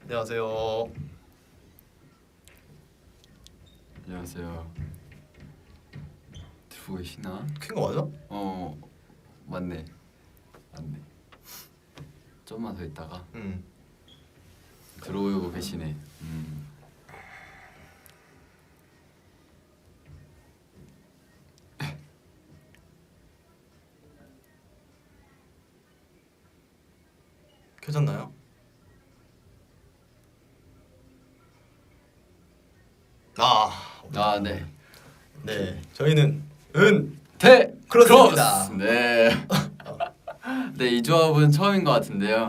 안녕하세요. 안녕하세요. 들고 계시나? 킨거 맞아? 맞네. 좀만 더 있다가 들어오고 계시네. 켜졌나요? 네. 네. 저희는 대 크로스입니다. 네. 네, 이 조합은 처음인 것 같은데요.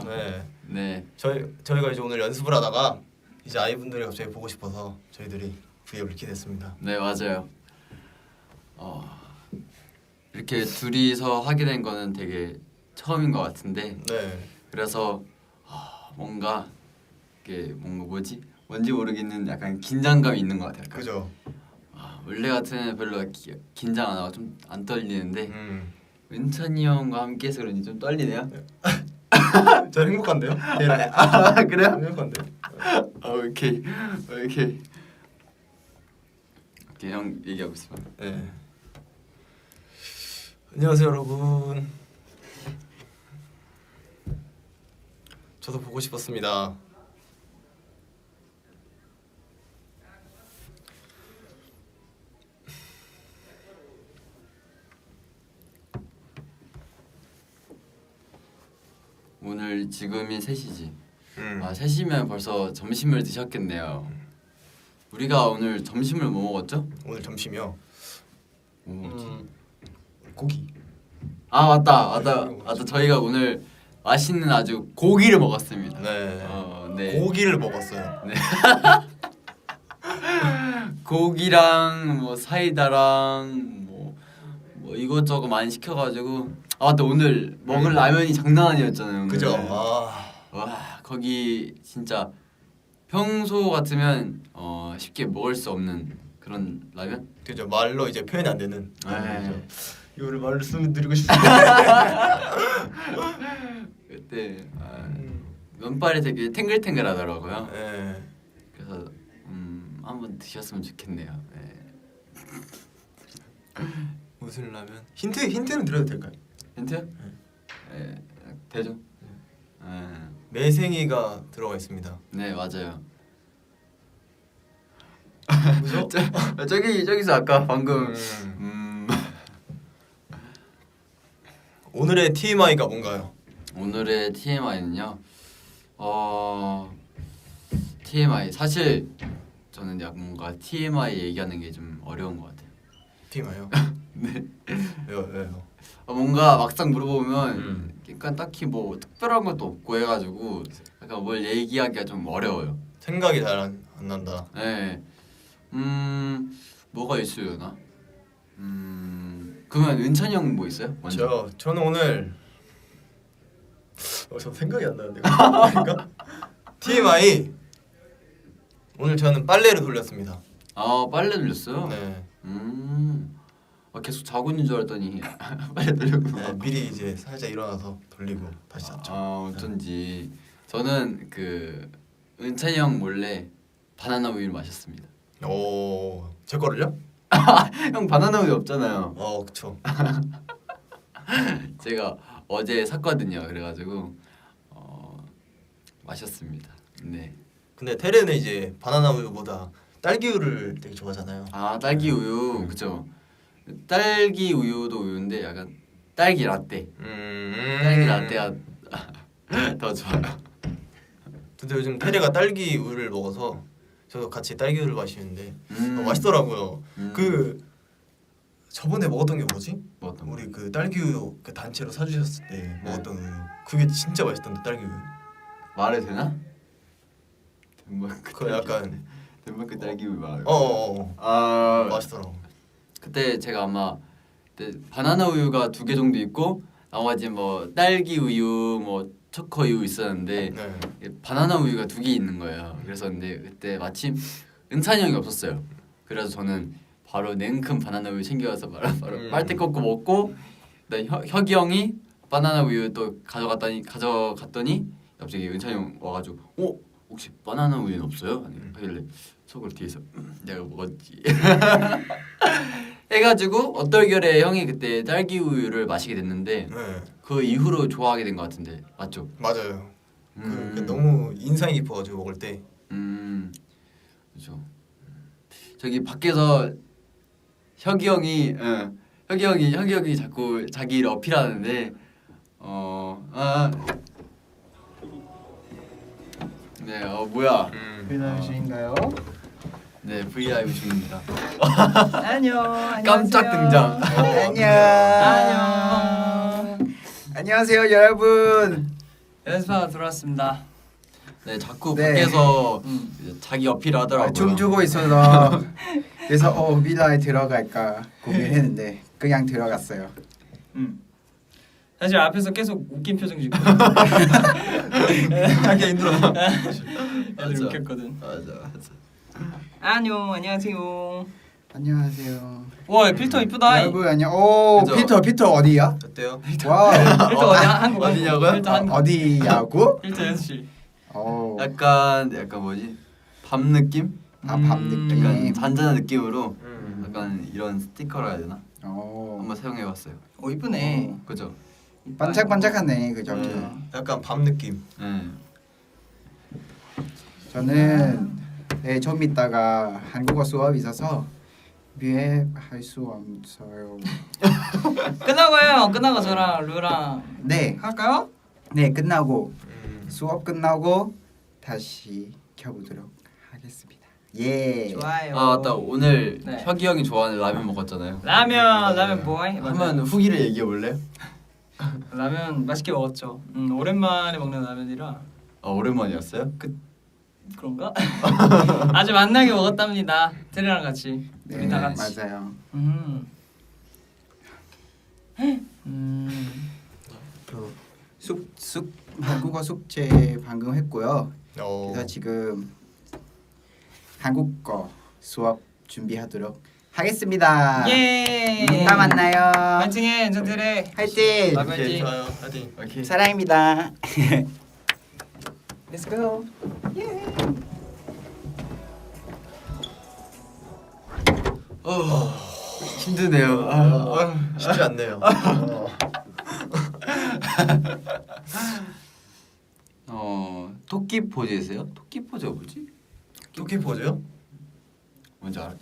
네. 저희가 이제 오늘 연습을 하다가 이제 아이분들이 갑자기 보고 싶어서 저희들이 V앱을 키겠습니다. 네, 맞아요. 이렇게 둘이서 하게 된 거는 되게 처음인 것 같은데. 네. 그래서 뭔가 이게 뭔지 모르겠는 약간 긴장감이 있는 것 같아요. 약간. 그죠. 원래 같으면 별로 긴장 안 하고 좀 안 떨리는데 은찬이 형과 함께해서 그런지 좀 떨리네요. 저 행복한데요? 네. 그래요? 행복한데요? 오케이 형 얘기하고 있어. 네. 안녕하세요 여러분. 저도 보고 싶었습니다. 오늘 지금이 3시지. 3시면 벌써 점심을 드셨겠네요. 우리가 오늘 점심을 뭐 먹었죠? 오늘 점심이요. 뭐 고기. 맞다. 저희가 오늘 맛있는 아주 고기를 먹었습니다. 네. 고기를 먹었어요. 네. 고기랑 뭐 사이다랑 뭐 이것저것 많이 시켜가지고 맞다, 오늘 먹을 라면이 장난 아니었잖아요. 오늘. 그죠. 와, 거기 진짜 평소 같으면 쉽게 먹을 수 없는 그런 라면? 그죠. 말로 이제 표현이 안 되는. 네. 이거를 말씀드리고 싶은데. 그때 면발이 되게 탱글탱글하더라고요. 네. 그래서 한번 드셨으면 좋겠네요. 네. 무슨 라면? 힌트는 드려도 될까요? 힌트? 네. 되죠. 매생이가 들어가 있습니다. 네, 맞아요. 무서? 저기서 아까 방금 오늘의 TMI가 뭔가요? 오늘의 TMI는요. TMI 사실 저는 약간 뭔가 TMI 얘기하는 게 좀 어려운 것 같아요. TMI요? 네. 왜요? 뭔가 막상 물어보면 약간 딱히 뭐 특별한 것도 없고 해가지고 약간 뭘 얘기하기가 좀 어려워요. 생각이 잘 안 난다. 네. 뭐가 있으려나? 그러면 은찬이 형 뭐 있어요? 먼저. 저는 오늘 저 생각이 안 나는데. 그러니까 TMI 오늘 저는 빨래를 돌렸습니다. 빨래 돌렸어요? 네. 계속 자고 있는 줄 알았더니 빨래 돌렸구나. 네, 미리 이제 살짝 일어나서 돌리고 다시 잤죠. 어쩐지 저는 그 은찬이 형 몰래 바나나 우유를 마셨습니다. 오, 제 거를요? 형 바나나 우유 없잖아요. 그쵸. 제가 어제 샀거든요. 그래가지고 마셨습니다. 네. 근데 테레는 이제 바나나 우유보다 딸기 우유를 되게 좋아하잖아요. 딸기 우유 그죠. 딸기 우유도 우유인데 약간 딸기 라떼. 딸기 라떼가 더 좋아요. 근데 요즘 테레가 딸기 우유를 먹어서 저도 같이 딸기 우유를 마시는데 맛있더라고요. 그 저번에 먹었던 게 뭐지? 우리 그 딸기 우유 그 단체로 사주셨을 때 먹었던 우유. 그게 진짜 맛있던데 딸기 우유. 말해도 되나? 덴마크 그 약간 덴마크 딸기 우유 말. 맛있더라고. 그때 제가 아마 그때 바나나 우유가 2개 정도 있고 나머지 뭐 딸기 우유 뭐 초코 우유 있었는데 바나나 우유가 2개 있는 거예요. 그래서 근데 그때 마침 은찬이 형이 없었어요. 그래서 저는 바로 냉큼 바나나 우유 챙겨와서 바로 빨대 꽂고 먹고 혁이 형이 바나나 우유 또 가져갔더니 갑자기 은찬이 형 와가지고 혹시 바나나 우유는 없어요? 아니 하길래 속으로 뒤에서 내가 먹었지. 해가지고 어떨결에 형이 그때 딸기 우유를 마시게 됐는데 네. 그 이후로 좋아하게 된 것 같은데 맞죠? 맞아요. 그 너무 인상이 깊어가지고 먹을 때. 그렇죠. 저기 밖에서 혁이 형이 자꾸 자기를 어필하는데 네, 뭐야? 브이라이브인가요? 네, 브이라이브 중입니다. 안녕. 깜짝 등장. 안녕. 안녕하세요, 여러분. 연습하러 들어왔습니다. 네, 자꾸 네. 밖에서 자기 어필을 하더라고요. 춤추고 있어서 그래서 빌라에 들어갈까 고민했는데 그냥 들어갔어요. 사실 앞에서 계속 웃긴 표정 짓고 하기 힘들어. 애들 웃겼거든. 맞아. 안녕하세요. 안녕하세요. 와 필터 이쁘다. 여러분 안녕. 오 그죠? 피터 어디야? 어때요? 와 필터 어디 한국 어디냐고요? 필터 한국. 어디야고? 필터 연습실. 오. 약간 뭐지? 밤 느낌? 밤 느낌. 약간 잔잔한 느낌으로 음. 약간 이런 스티커라 해야 되나? 오. 한번 사용해봤어요. 오 이쁘네. 그죠? 반짝반짝하네 그 저기. 약간 밤 느낌. 네. 저는 좀 이따가 한국어 수업이 있어서 위에 할 수 없어요. 끝나고요. 끝나고 저랑 루랑 네, 할까요? 네 끝나고 수업 끝나고 다시 켜보도록 하겠습니다. 예. 좋아요. 아 맞다. 오늘 네. 혁이 형이 좋아하는 라면 먹었잖아요. 라면 보이. 한번 후기를 얘기해 볼래요? 라면 맛있게 먹었죠. 오랜만에 먹는 라면이라 아 오랜만이었어요? 그런가? 아주 맛나게 먹었답니다. 테리랑 같이 네, 우리 다 같이. 맞아요. 숙 한국어 숙제 방금 했고요. 그래서 지금 한국어 수업 준비하도록 하겠습니다. 예. 이따 만나요. 파이팅해, 전태래. 화이팅. 라면. 오케이 좋아요. 파이팅. 오케이. 사랑입니다. Let's go. 힘드네요. 쉽지 않네요. 토끼 포즈세요? 토끼 포즈가 뭐지? 토끼 포즈요? 뭔지 알아?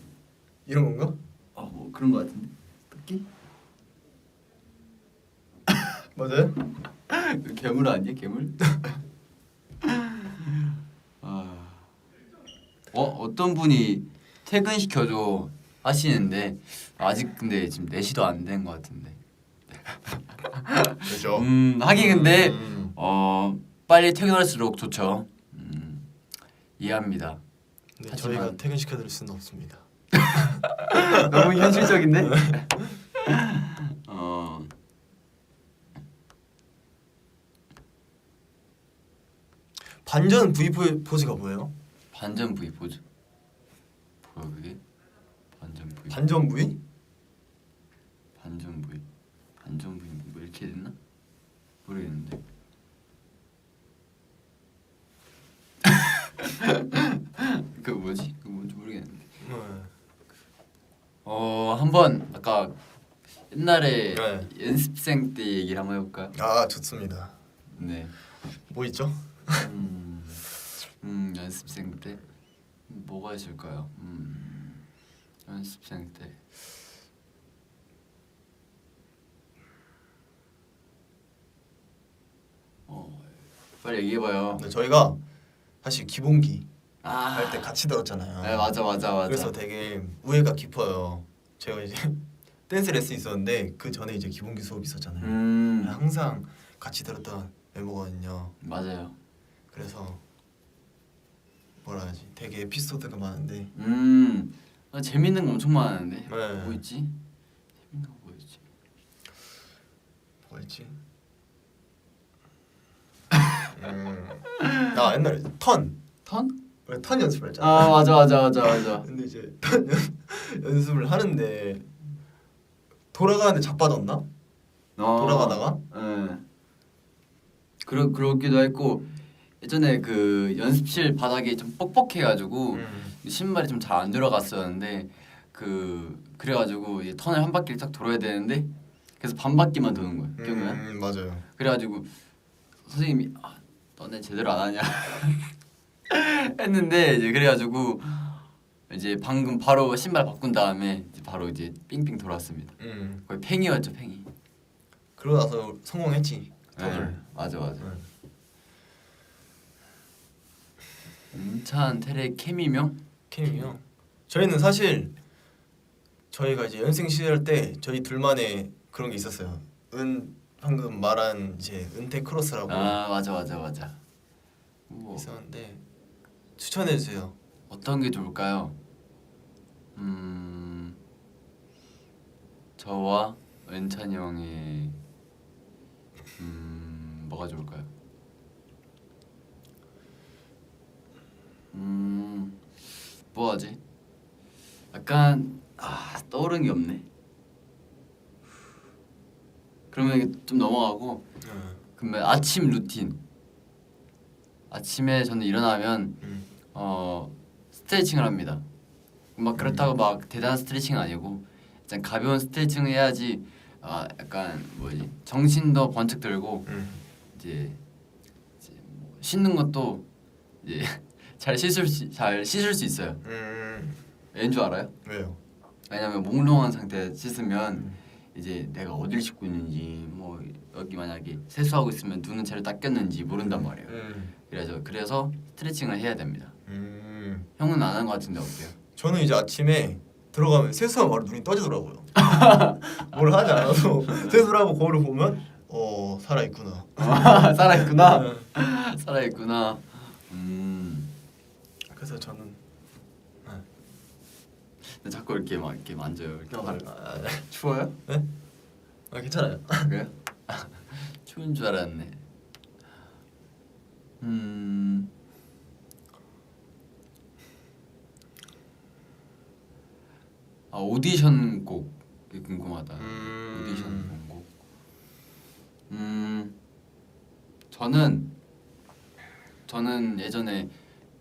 이런 건가? 뭐 그런 거 같은데. 토끼? 맞아요? 괴물 아니야? 괴물? 어떤 분이 퇴근 시켜줘 하시는데 아직 근데 지금 4시도 안 된 것 같은데. 그렇죠. 하긴 근데 빨리 퇴근할수록 좋죠. 이해합니다. 네, 하지만- 저희가 퇴근 시켜드릴 수는 없습니다. 너무 현실적인데? 반전 V 포즈가 뭐예요? 반전 V 포즈. 뭐야 그게? 반전 V. 반전 V? 반전 V. 반전 V 뭐 이렇게 됐나? 모르겠는데. 그 뭐지? 그 뭔지 모르겠는데. 한번 아까 옛날에 네. 연습생 때 얘기를 한번 해볼까요? 아 좋습니다. 네. 뭐 있죠? 연습생 때 뭐가 있을까요? 연습생 때 빨리 얘기해봐요. 네, 저희가 사실 기본기 아, 할 때 같이 들었잖아요. 네, 맞아. 그래서 되게 우애가 깊어요. 제가 이제 댄스 레슨 있었는데 그 전에 이제 기본기 수업 있었잖아요. 항상 같이 들었던 멤버거든요. 맞아요. 그래서 뭐라 하지? 되게 에피소드가 많은데. 재밌는 거 엄청 많은데. 네. 뭐 있지? 재밌는 거 뭐였지? 뭐가 있지? 나 옛날에 턴 원래 턴 연습을 했잖아. 아 맞아. 근데 이제 턴 연습을 하는데 돌아가는데 자빠졌나? 돌아가다가? 네. 그러기도 했고 예전에 그 연습실 바닥이 좀 뻑뻑해가지고 신발이 좀 잘 안 들어갔었는데 그래가지고 이 턴을 한 바퀴를 딱 돌아야 되는데 그래서 반 바퀴만 도는 거예요. 기억나요? 맞아요. 그래가지고 선생님이 너네 제대로 안 하냐 했는데 이제 그래가지고 이제 방금 바로 신발 바꾼 다음에 이제 바로 이제 삥삥 돌았습니다. 거의 팽이였죠, 팽이. 그러고 나서 성공했지. 턴을. 네, 맞아. 은찬, 테레, 케미명? 케미요. 저희는 사실 저희가 이제 연습생 시절 때 저희 둘만의 그런 게 있었어요. 방금 말한 이제 은퇴 크로스라고. 맞아. 뭐, 있었는데 추천해 주세요. 어떤 게 좋을까요? 저와 은찬이 형의 뭐가 좋을까요? 뭐 하지? 약간 떠오르는 게 없네. 그러면 이게 좀 넘어가고 그러면 아침 루틴. 아침에 저는 일어나면 스트레칭을 합니다. 막 그렇다고 막 대단한 스트레칭은 아니고 일단 가벼운 스트레칭을 해야지 약간 뭐지 정신도 번쩍 들고 이제 뭐 씻는 것도 이제 잘 씻을 수 있어요. 왠 줄 알아요? 왜요? 왜냐면 몽롱한 상태 씻으면 이제 내가 어딜 씻고 있는지 뭐 여기 만약에 세수하고 있으면 눈은 잘 닦였는지 모른단 말이에요. 그래서 스트레칭을 해야 됩니다. 형은 안 하는 것 같은데 어때요? 저는 이제 아침에 들어가면 세수하면 바로 눈이 떠지더라고요. 뭘 하지 않아도 세수를 하고 거울을 보면 살아있구나. 살아있구나. 그래서 저는 근데 자꾸 이렇게 막 이렇게 만져요. 이렇게 추워요? 네? 괜찮아요. 그래요? 추운 줄 알았네. 오디션 곡이 궁금하다. 오디션 곡. 저는 예전에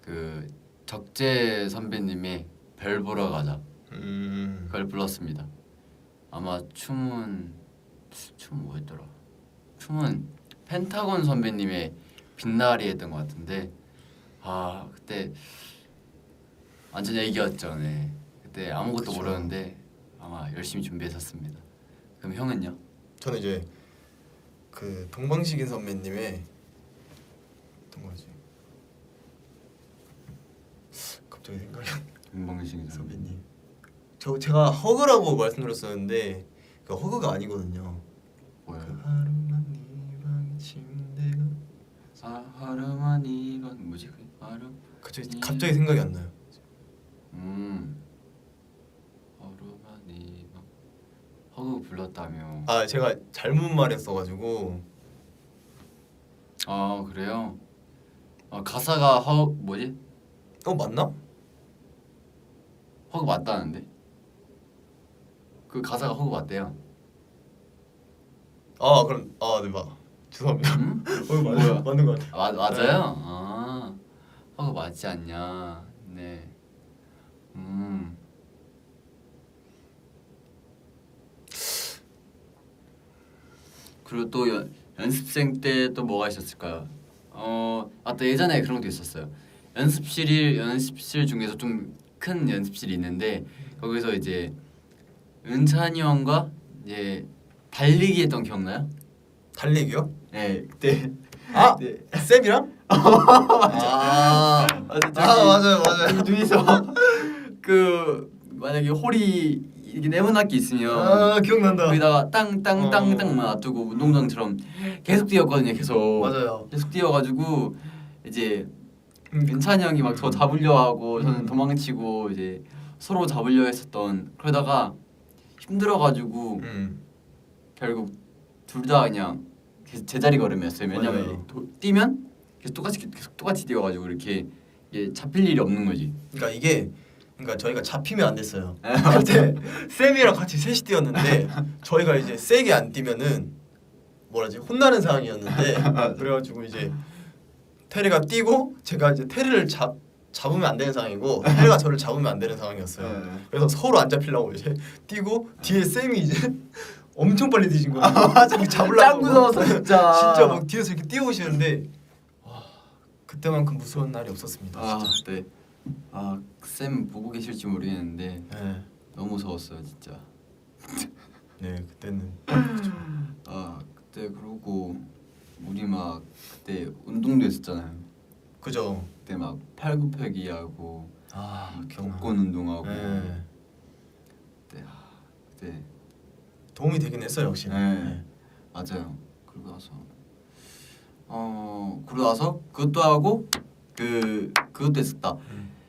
그 적재 선배님의 별 보러 가자 그걸 불렀습니다. 아마 춤은 뭐였더라? 춤은 펜타곤 선배님의 빛나리 했던 것 같은데 그때 완전 애기였죠. 네. 그때 아무것도 그쵸. 모르는데 아마 열심히 준비했었습니다. 그럼 형은요? 저는 이제 그 동방식인 선배님의 어떤 거지? 갑자기 생각이 안 나. 동방신 선배님. 제가 허그라고 말씀드렸었는데 그 허그가 아니거든요. 뭐야? 하루만 네 방의 침대가 하루만 이건 뭐지? 갑자기 생각이 안 나요. 하루만 이건 허그 불렀다며. 제가 잘못 말했어가지고. 그래요? 가사가 뭐지? 맞나? 허그 맞다는데? 그 가사가 허그 맞대요. 그럼 네 죄송합니다. 뭐야? 맞는 것 같아요. 맞아요? 허그 맞지 않냐? 네. 그리고 또 연습생 때 또 뭐가 있었을까요? 또 예전에 그런 것도 있었어요. 연습실 중에서 좀 큰 연습실이 있는데 거기서 이제 은찬이 형과 이제 달리기 했던 기억나요? 달리기요? 네, 그때 네. 쌤이랑? 맞아요. 둘이서 그 만약에 홀이 이게 네모나게 있으면 기억난다. 거기다가 땅땅땅땅만 놔두고 운동장처럼 계속 뛰었거든요. 맞아요. 계속 뛰어가지고 이제 은찬이 형이 막 저 잡으려 하고 저는 도망치고 이제 서로 잡으려 했었던 그러다가 힘들어가지고 결국 둘 다 그냥 제자리 걸음이었어요. 왜냐면 뛰면 계속 똑같이 뛰어가지고 이렇게 이게 잡힐 일이 없는 거지. 그러니까 저희가 잡히면 안 됐어요. 그때 쌤이랑 같이 셋이 뛰었는데 저희가 이제 세게 안 뛰면은 혼나는 상황이었는데 그래가지고 이제 테리가 뛰고 제가 이제 테리를 잡으면 안 되는 상황이고 테리가 저를 잡으면 안 되는 상황이었어요. 그래서 서로 안 잡히려고 이제 뛰고 뒤에 쌤이 이제 엄청 빨리 뛰신 거예요. 잡으려고. 짱 무서웠어 진짜. 진짜 막 뒤에서 이렇게 뛰어오시는데 와, 그때만큼 무서운 날이 없었습니다. 아 진짜. 네. 쌤 보고 계실지 모르겠는데 네. 너무 무서웠어요 진짜. 네 그때는 그때 그러고 우리 막 그때 운동도 했었잖아요. 그죠. 그때 막 팔굽혀펴기 하고 기억나. 복근 운동하고 네. 그때 도움이 되긴 했어요 역시. 네. 맞아요. 그러고 나서 그것도 하고 그것도 했었다.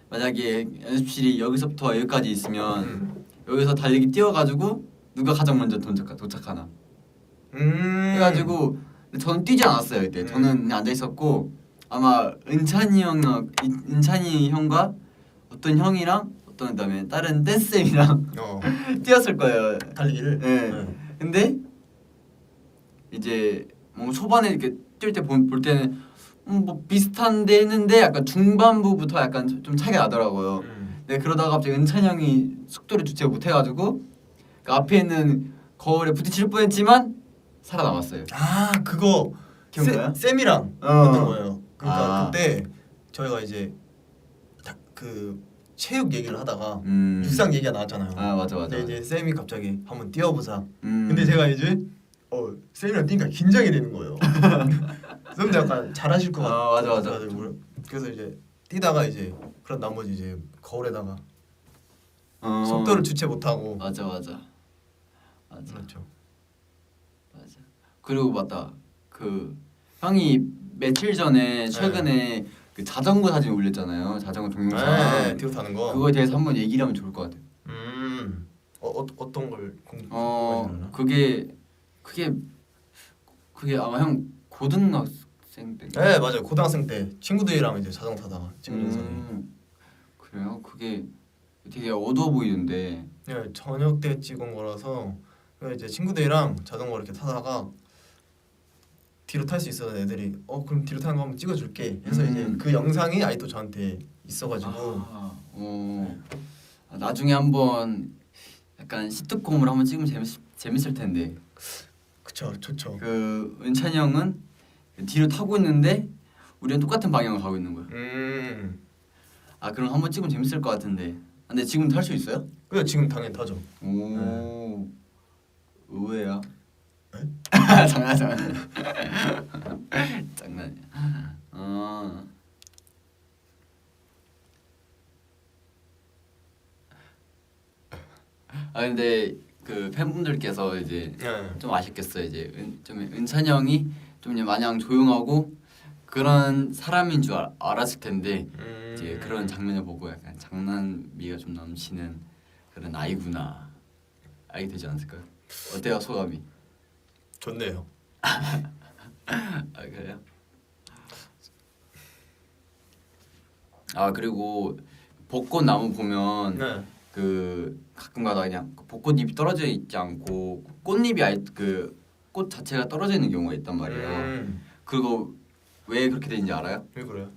만약에 연습실이 여기서부터 여기까지 있으면 여기서 달리기 뛰어가지고 누가 가장 먼저 도착하나. 해가지고 근데 저는 뛰지 않았어요 이때. 저는 그냥 앉아 있었고 아마 은찬이 형과 어떤 형이랑 그다음에 다른 댄스 쌤이랑 뛰었을 거예요 달리기를. 네. 근데 이제 뭔가 초반에 이렇게 뛸 때 볼 때는 뭐 비슷한데 했는데 약간 중반부부터 약간 좀 차이가 나더라고요. 네, 그러다가 갑자기 은찬이 형이 속도를 주체 못해가지고 그 앞에 있는 거울에 부딪힐 뻔했지만 살아남았어요. 그거 기억나요? 쌤이랑 했던 거예요. 그러니까 아. 그때 저희가 이제 그 체육 얘기를 하다가 육상 얘기가 나왔잖아요. 맞아. 근데 이제 쌤이 갑자기 한번 뛰어보자. 근데 근데 제가 이제 쌤이랑 뛰니까 긴장이 되는 거예요. 쌤도 약간 잘하실 것 같아. 맞아. 그래서 이제 뛰다가 이제 그런 나머지 이제 거울에다가 속도를 주체 못하고. 맞아. 그렇죠. 맞아. 그리고 맞다. 그 형이 며칠 전에 최근에 그 자전거 사진 올렸잖아요. 자전거 동영상. 뒤로 타는 거. 그거에 대해서 한번 얘기를 하면 좋을 것 같아요. 어떤 걸 궁금하시나? 그게 아마 형 고등학생 때. 네 맞아요. 고등학생 때 친구들이랑 이제 자전거 타다가 찍은 영상이. 그래요? 그게 되게 어두워 보이는데. 네 저녁 때 찍은 거라서 이제 친구들이랑 자전거 이렇게 타다가 뒤로 탈 수 있었던 애들이 그럼 뒤로 타는 거 한번 찍어줄게 해서 이제 그 영상이 아직도 저한테 있어가지고. 나중에 한번 약간 시트콤으로 한번 찍으면 재밌을 텐데. 그쵸 좋죠. 그 은찬이 형은 뒤로 타고 있는데 우리는 똑같은 방향을 가고 있는 거야. 그럼 한번 찍으면 재밌을 것 같은데. 근데 지금 탈 수 있어요? 그래 지금 당연히 타죠. 오 의외야. 네? 장난. 장난이야. 근데 그 팬분들께서 이제 좀 아쉽겠어요. 이제 좀 은찬이 형이 좀 이제 마냥 조용하고 그런 사람인 줄 알았을 텐데 이제 그런 장면을 보고 약간 장난미가 좀 넘치는 그런 아이구나 알게 되지 않았을까요? 어때요 소감이? 좋네요. 그래요? 그리고 벚꽃 나무 보면 그 가끔가다 그냥 벚꽃잎이 떨어져 있지 않고 꽃잎이 꽃 자체가 떨어져 있는 경우가 있단 말이에요. 그거 왜 그렇게 되는지 알아요? 왜 그래요?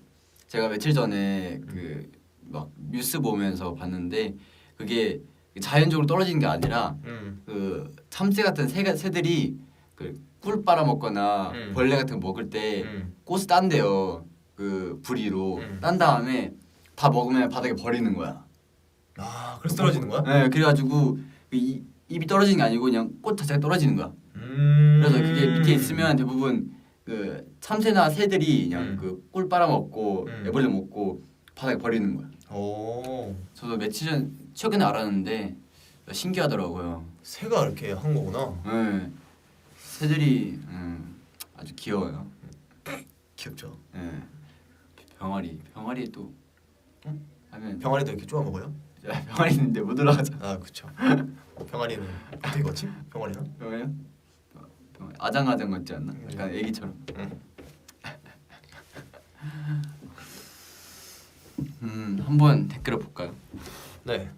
제가 며칠 전에 그 막 뉴스 보면서 봤는데 그게 자연적으로 떨어지는 게 아니라 그 참새 같은 새들이 그 꿀 빨아먹거나 벌레 같은 거 먹을 때 꽃을 딴대요. 그 부리로 딴 다음에 다 먹으면 바닥에 버리는 거야. 그래서 떨어지는 거야? 네, 그래가지고 잎이 떨어지는 게 아니고 그냥 꽃 자체가 떨어지는 거야. 그래서 그게 밑에 있으면 대부분 그 참새나 새들이 그냥 그 꿀 빨아먹고 애벌레 먹고 바닥에 버리는 거야. 저도 최근에 알았는데 신기하더라고요. 새가 이렇게 한 거구나. 네, 새들이 아주 귀여워요. 귀엽죠. 네, 병아리 또 하면 병아리도 이렇게 쪼아 먹어요? 병아리 있는데 못 올라가잖아. 그쵸. 병아리는 어떻게 걷지? 병아리는? 병아리요? 아장아장 같지 않나? 약간 애기처럼. 한번 댓글을 볼까요? 네.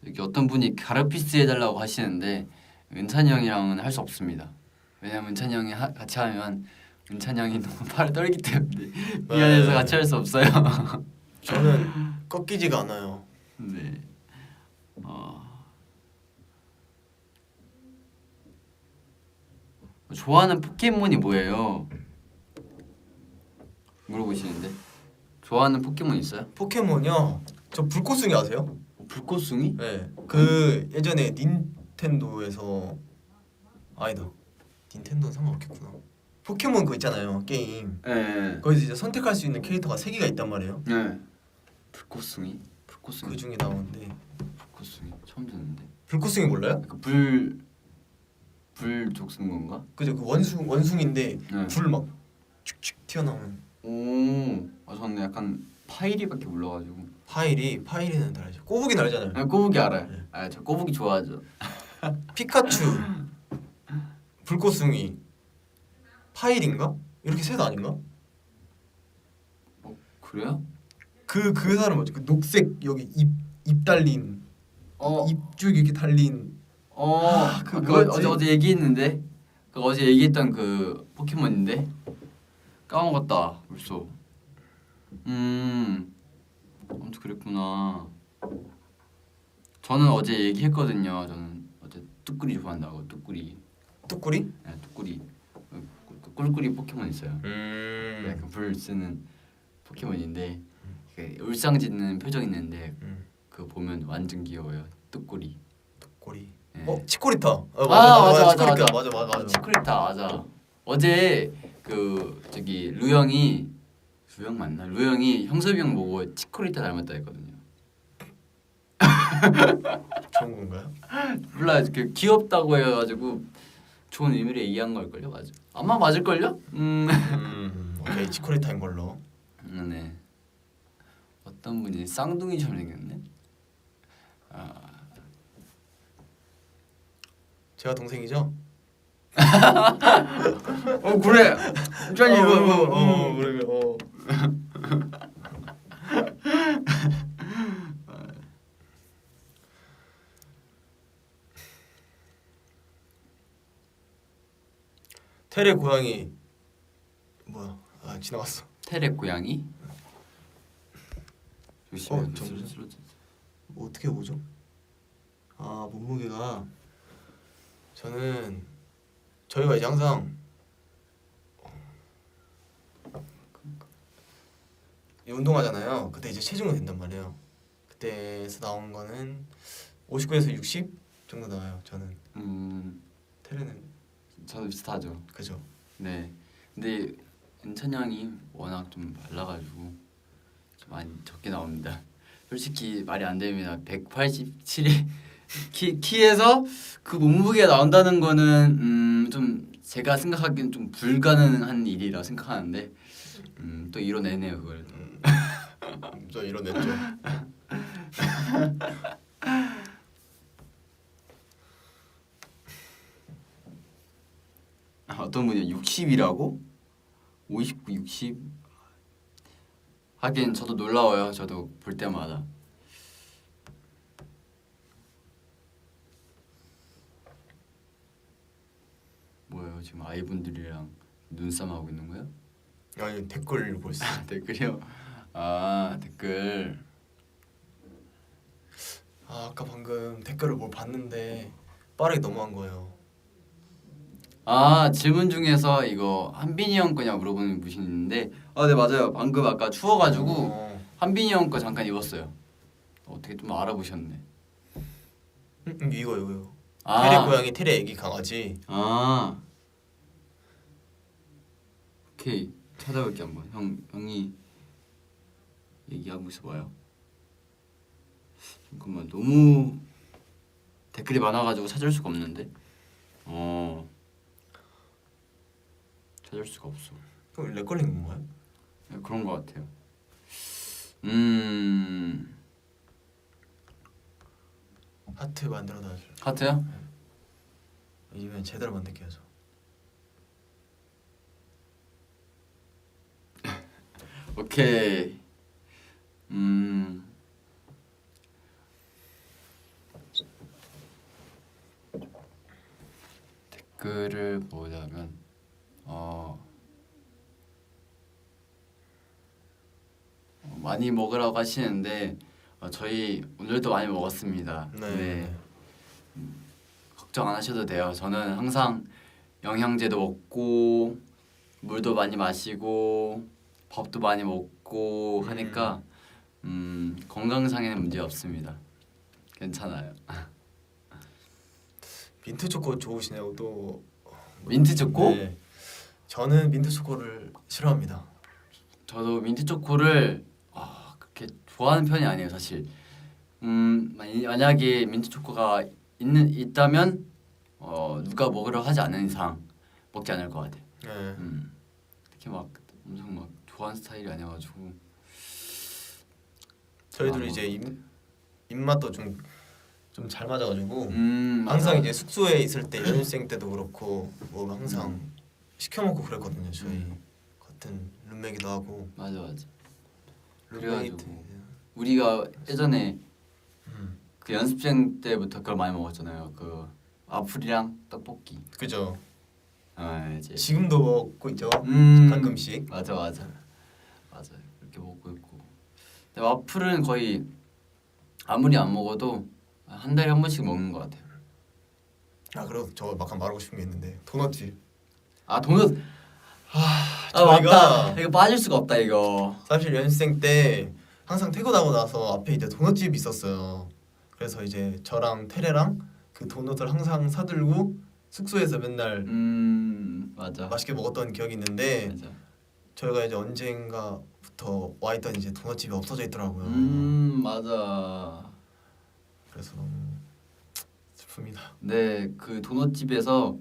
여기 어떤 분이 가르피스 해달라고 하시는데 은찬이 형이랑은 할 수 없습니다. 왜냐면 은찬이 형이 같이 하면 은찬이 형이 너무 팔을 떨기 때문에 미안해서 같이 할 수 없어요. 저는 꺾이지가 않아요. 네. 좋아하는 포켓몬이 뭐예요? 물어보시는데 좋아하는 포켓몬 있어요? 포켓몬이요? 저 불꽃숭이 아세요? 불꽃숭이? 네. 그 예전에 닌텐도에서 아니다. 닌텐도는 상관없겠구나. 포켓몬 그 있잖아요 게임. 네. 거기서 이제 선택할 수 있는 캐릭터가 3개가 있단 말이에요. 네. 불꽃숭이? 불꽃숭이. 그 중에 나오는데 불꽃숭이 처음 듣는데. 불꽃숭이 몰라요? 불족 쓴 건가? 그죠? 그 원숭인데 네. 불 막 축축 튀어나오는. 저는 약간 파이리밖에 몰라가지고. 파이리는 다르죠. 꼬부기 알잖아요. 네, 꼬부기 알아요. 네. 저 꼬부기 좋아하죠. 피카츄, 불꽃숭이, 파일인가? 이렇게 셋 아닌가? 그래요? 그 사람 뭐지? 그 녹색 여기 입 달린 입쭉 이렇게 달린 그거 어제 얘기했는데 어제 얘기했던 그 포켓몬인데 까먹었다 벌써. 아무튼 그랬구나. 저는 어제 얘기했거든요. 저는 어제 뚜꾸리 좋아한다고. 뚜꾸리? 네, 뚜꾸리. 꿀꿀이 포켓몬 있어요. 약간 불 쓰는 포켓몬인데 울상짓는 표정 있는데 그 보면 완전 귀여워요. 뚜꾸리. 네. 치코리타. 맞아. 치코리타 맞아. 어제 그 저기 루영이 맞나? 루영이 형섭이 형 보고 치코리타 닮았다 했거든요. 좋은 건가요? 몰라요. 그 귀엽다고 해가지고 좋은 의미로 이해한 걸걸요. 맞아. 아마 맞을걸요? 오케이 치코리타인 걸로. 네. 어떤 분이 쌍둥이처럼 생겼네. 제가 동생이죠? 그래. 짠이 그래. 테레 고양이 뭐야? 지나갔어. 테레 고양이? 조심해. 잠시만. 어떻게 보죠? 몸무게가 저희가 이제 항상 운동하잖아요. 그때 이제 체중은 된단 말이에요. 그때에서 나온 거는 59에서 60 정도 나와요. 저는. 테레는 저도 비슷하죠. 그죠. 네. 근데 은찬이 형이 워낙 좀 말라가지고 좀 많이 적게 나옵니다. 솔직히 말이 안 됩니다. 187이 키에서 그 몸무게가 나온다는 거는 좀 제가 생각하기엔 좀 불가능한 일이라 생각하는데 또 이뤄내네요 그걸. 저 이뤄냈죠. 어떤 분이 60이라고? 59, 60? 하긴 저도 놀라워요. 저도 볼 때마다. 뭐예요? 지금 아이분들이랑 눈싸움 하고 있는 거야? 아니 댓글 읽고 있어. 댓글이요? 댓글. 아까 방금 댓글을 뭘 봤는데 빠르게 넘어간 거예요. 질문 중에서 이거 한빈이 형 거냐 물어보는 분이 있는데 네 맞아요. 방금 아까 추워가지고 한빈이 형 거 잠깐 입었어요. 어떻게 좀 알아보셨네. 이거요. 테레 고양이, 테레 애기 강아지. 오케이 찾아볼게 한번. 형이 얘기하고 있어봐요. 잠깐만 너무 댓글이 많아가지고 찾을 수가 없는데. 찾을 수가 없어. 그럼 렉 걸린 건가요? 네, 그런 것 같아요. 하트 만들어 놔줘. 하트요? 이면 제대로 만들게 하죠. 오케이. 댓글을 뭐냐면 많이 먹으라고 하시는데 저희 오늘도 많이 먹었습니다. 네. 걱정 안 하셔도 돼요. 저는 항상 영양제도 먹고 물도 많이 마시고 밥도 많이 먹고 하니까 건강상에는 문제 없습니다. 괜찮아요. 민트 초코 좋으시네요. 또 민트 초코? 네. 저는 민트 초코를 싫어합니다. 저도 민트 초코를 그렇게 좋아하는 편이 아니에요, 사실. 만약에 민트 초코가 있다면 누가 먹으려 하지 않는 이상 먹지 않을 것 같아요. 네. 특히 막 엄청 막 좋아하는 스타일이 아니어가지고 저희들 이제 입맛도 좀 잘 맞아가지고 맞아. 항상 이제 숙소에 있을 때 연습생 때도 그렇고 뭐 항상 시켜 먹고 그랬거든요. 저희 같은 룸메기도 하고. 맞아. 룸메이트. 그래가지고 우리가 예전에 그 연습생 때부터 그걸 많이 먹었잖아요. 그 와플이랑 떡볶이. 그죠. 이제 지금도 먹고 있죠. 가끔씩. 맞아. 그렇게 먹고 있고. 근데 와플은 거의 아무리 안 먹어도 한 달에 한 번씩 먹는 것 같아요. 그리고 저 막간 말하고 싶은 게 있는데 도넛집. 도넛. 저희가 맞다. 이거 빠질 수가 없다 이거. 사실 연습생 때 항상 퇴근하고 나서 앞에 이제 도넛집이 있었어요. 그래서 이제 저랑 테레랑 그 도넛을 항상 사들고 숙소에서 맨날 맞아. 맛있게 먹었던 기억이 있는데 맞아. 저희가 이제 언젠가부터 와 있던 이제 도넛집이 없어져 있더라고요. 맞아. 그래서 너무 슬픕니다. 네, 그 도넛집에서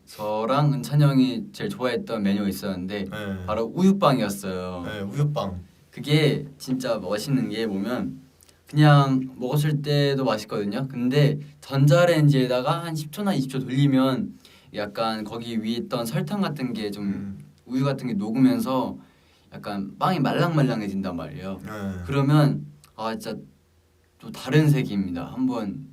저랑 은찬 형이 제일 좋아했던 메뉴가 있었는데 네. 바로 우유빵이었어요. 네, 우유빵. 그게 진짜 멋있는 게 보면 그냥 먹었을 때도 맛있거든요. 근데 전자레인지에다가 한 10초나 20초 돌리면 약간 거기 위에 있던 설탕 같은 게 좀 우유 같은 게 녹으면서 약간 빵이 말랑말랑해진단 말이에요. 네. 그러면 진짜 또 다른 색입니다. 한번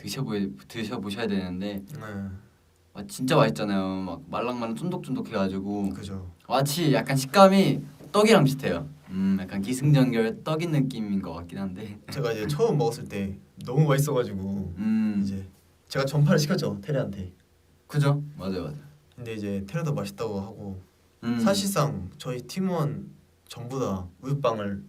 드셔보셔야 되는데 네. 진짜 맛있잖아요. 막 말랑말랑 쫀득쫀득해가지고 그죠. 마치 약간 식감이 떡이랑 비슷해요. 약간 기승전결 떡인 느낌인 것 같긴 한데 제가 이제 처음 먹었을 때 너무 맛있어가지고 이제 제가 전파를 시켰죠 테레한테. 그죠? 맞아요. 근데 이제 테레도 맛있다고 하고 사실상 저희 팀원 전부 다 우유빵을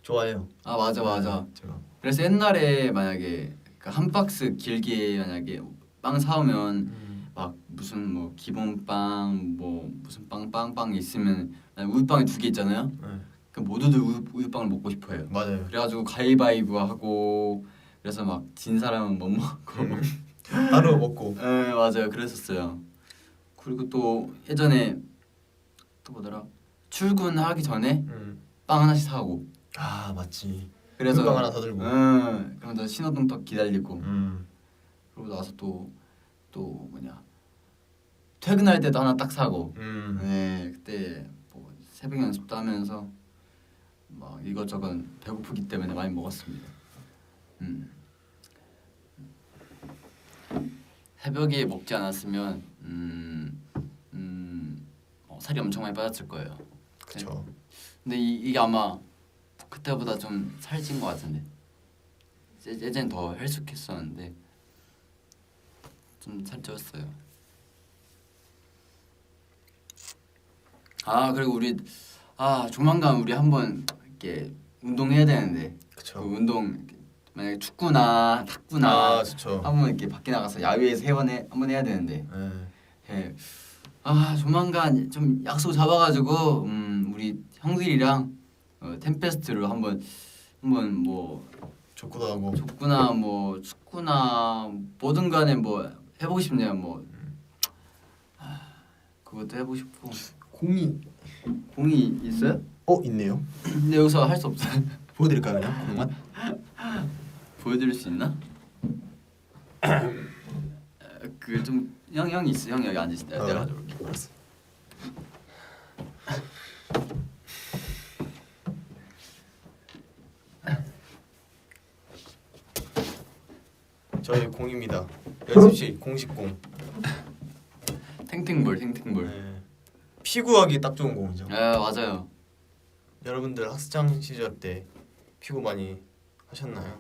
좋아해요. 맞아. 제가. 그래서 옛날에 만약에 그 한 박스 길게 만약에 빵 사오면 막 무슨 뭐 기본빵 뭐 무슨 빵 있으면 우유빵이 2개 있잖아요. 네. 그 모두들 우유빵을 먹고 싶어해요. 맞아요. 그래가지고 가위바위보 하고 그래서 막 진 사람은 못 먹고 따로 먹고. 네 맞아요. 그랬었어요. 그리고 또 예전에 또 뭐더라 출근하기 전에 빵 하나씩 사고 맞지. 그래서 빵 하나 사들고. 그러면서 신호등 딱 기다리고 그러고 나서 또 뭐냐 퇴근할 때도 하나 딱 사고 네 그때 뭐 새벽 연습도 하면서 막 이것저것 배고프기 때문에 많이 먹었습니다. 새벽에 먹지 않았으면 살이 엄청 많이 빠졌을 거예요. 그렇죠. 근데 이게 아마 그때보다 좀 살찐 것 같은데 예전엔 더 헬쑥했었는데 좀 살쪘어요. 그리고 우리 조만간 우리 한번 이렇게 운동해야 되는데 그쵸. 그 운동 만약에 축구나 탁구나 좋죠. 한번 이렇게 밖에 나가서 야외에서 한번 해야 되는데 네. 조만간 좀 약속 잡아가지고 우리 형들이랑 템페스트로 한번 뭐 족구도 하고. 족구나 뭐 축구나 뭐든 간에 뭐 해보고 싶네요. 뭐 그것도 해보고 싶고. 공이 있어요? 있네요. 근데 여기서 할 수 없어요. 보여드릴까요 그냥 공만? 보여드릴 수 있나? 그 좀 형이 있어. 형 여기 앉으시. 내가 가져올게. 알았어. 저희 공입니다. 연습실 공식 공. 탱탱볼. 네. 피구하기 딱 좋은 공이죠. 아 맞아요. 여러분들 학창 시절 때 피구 많이 하셨나요?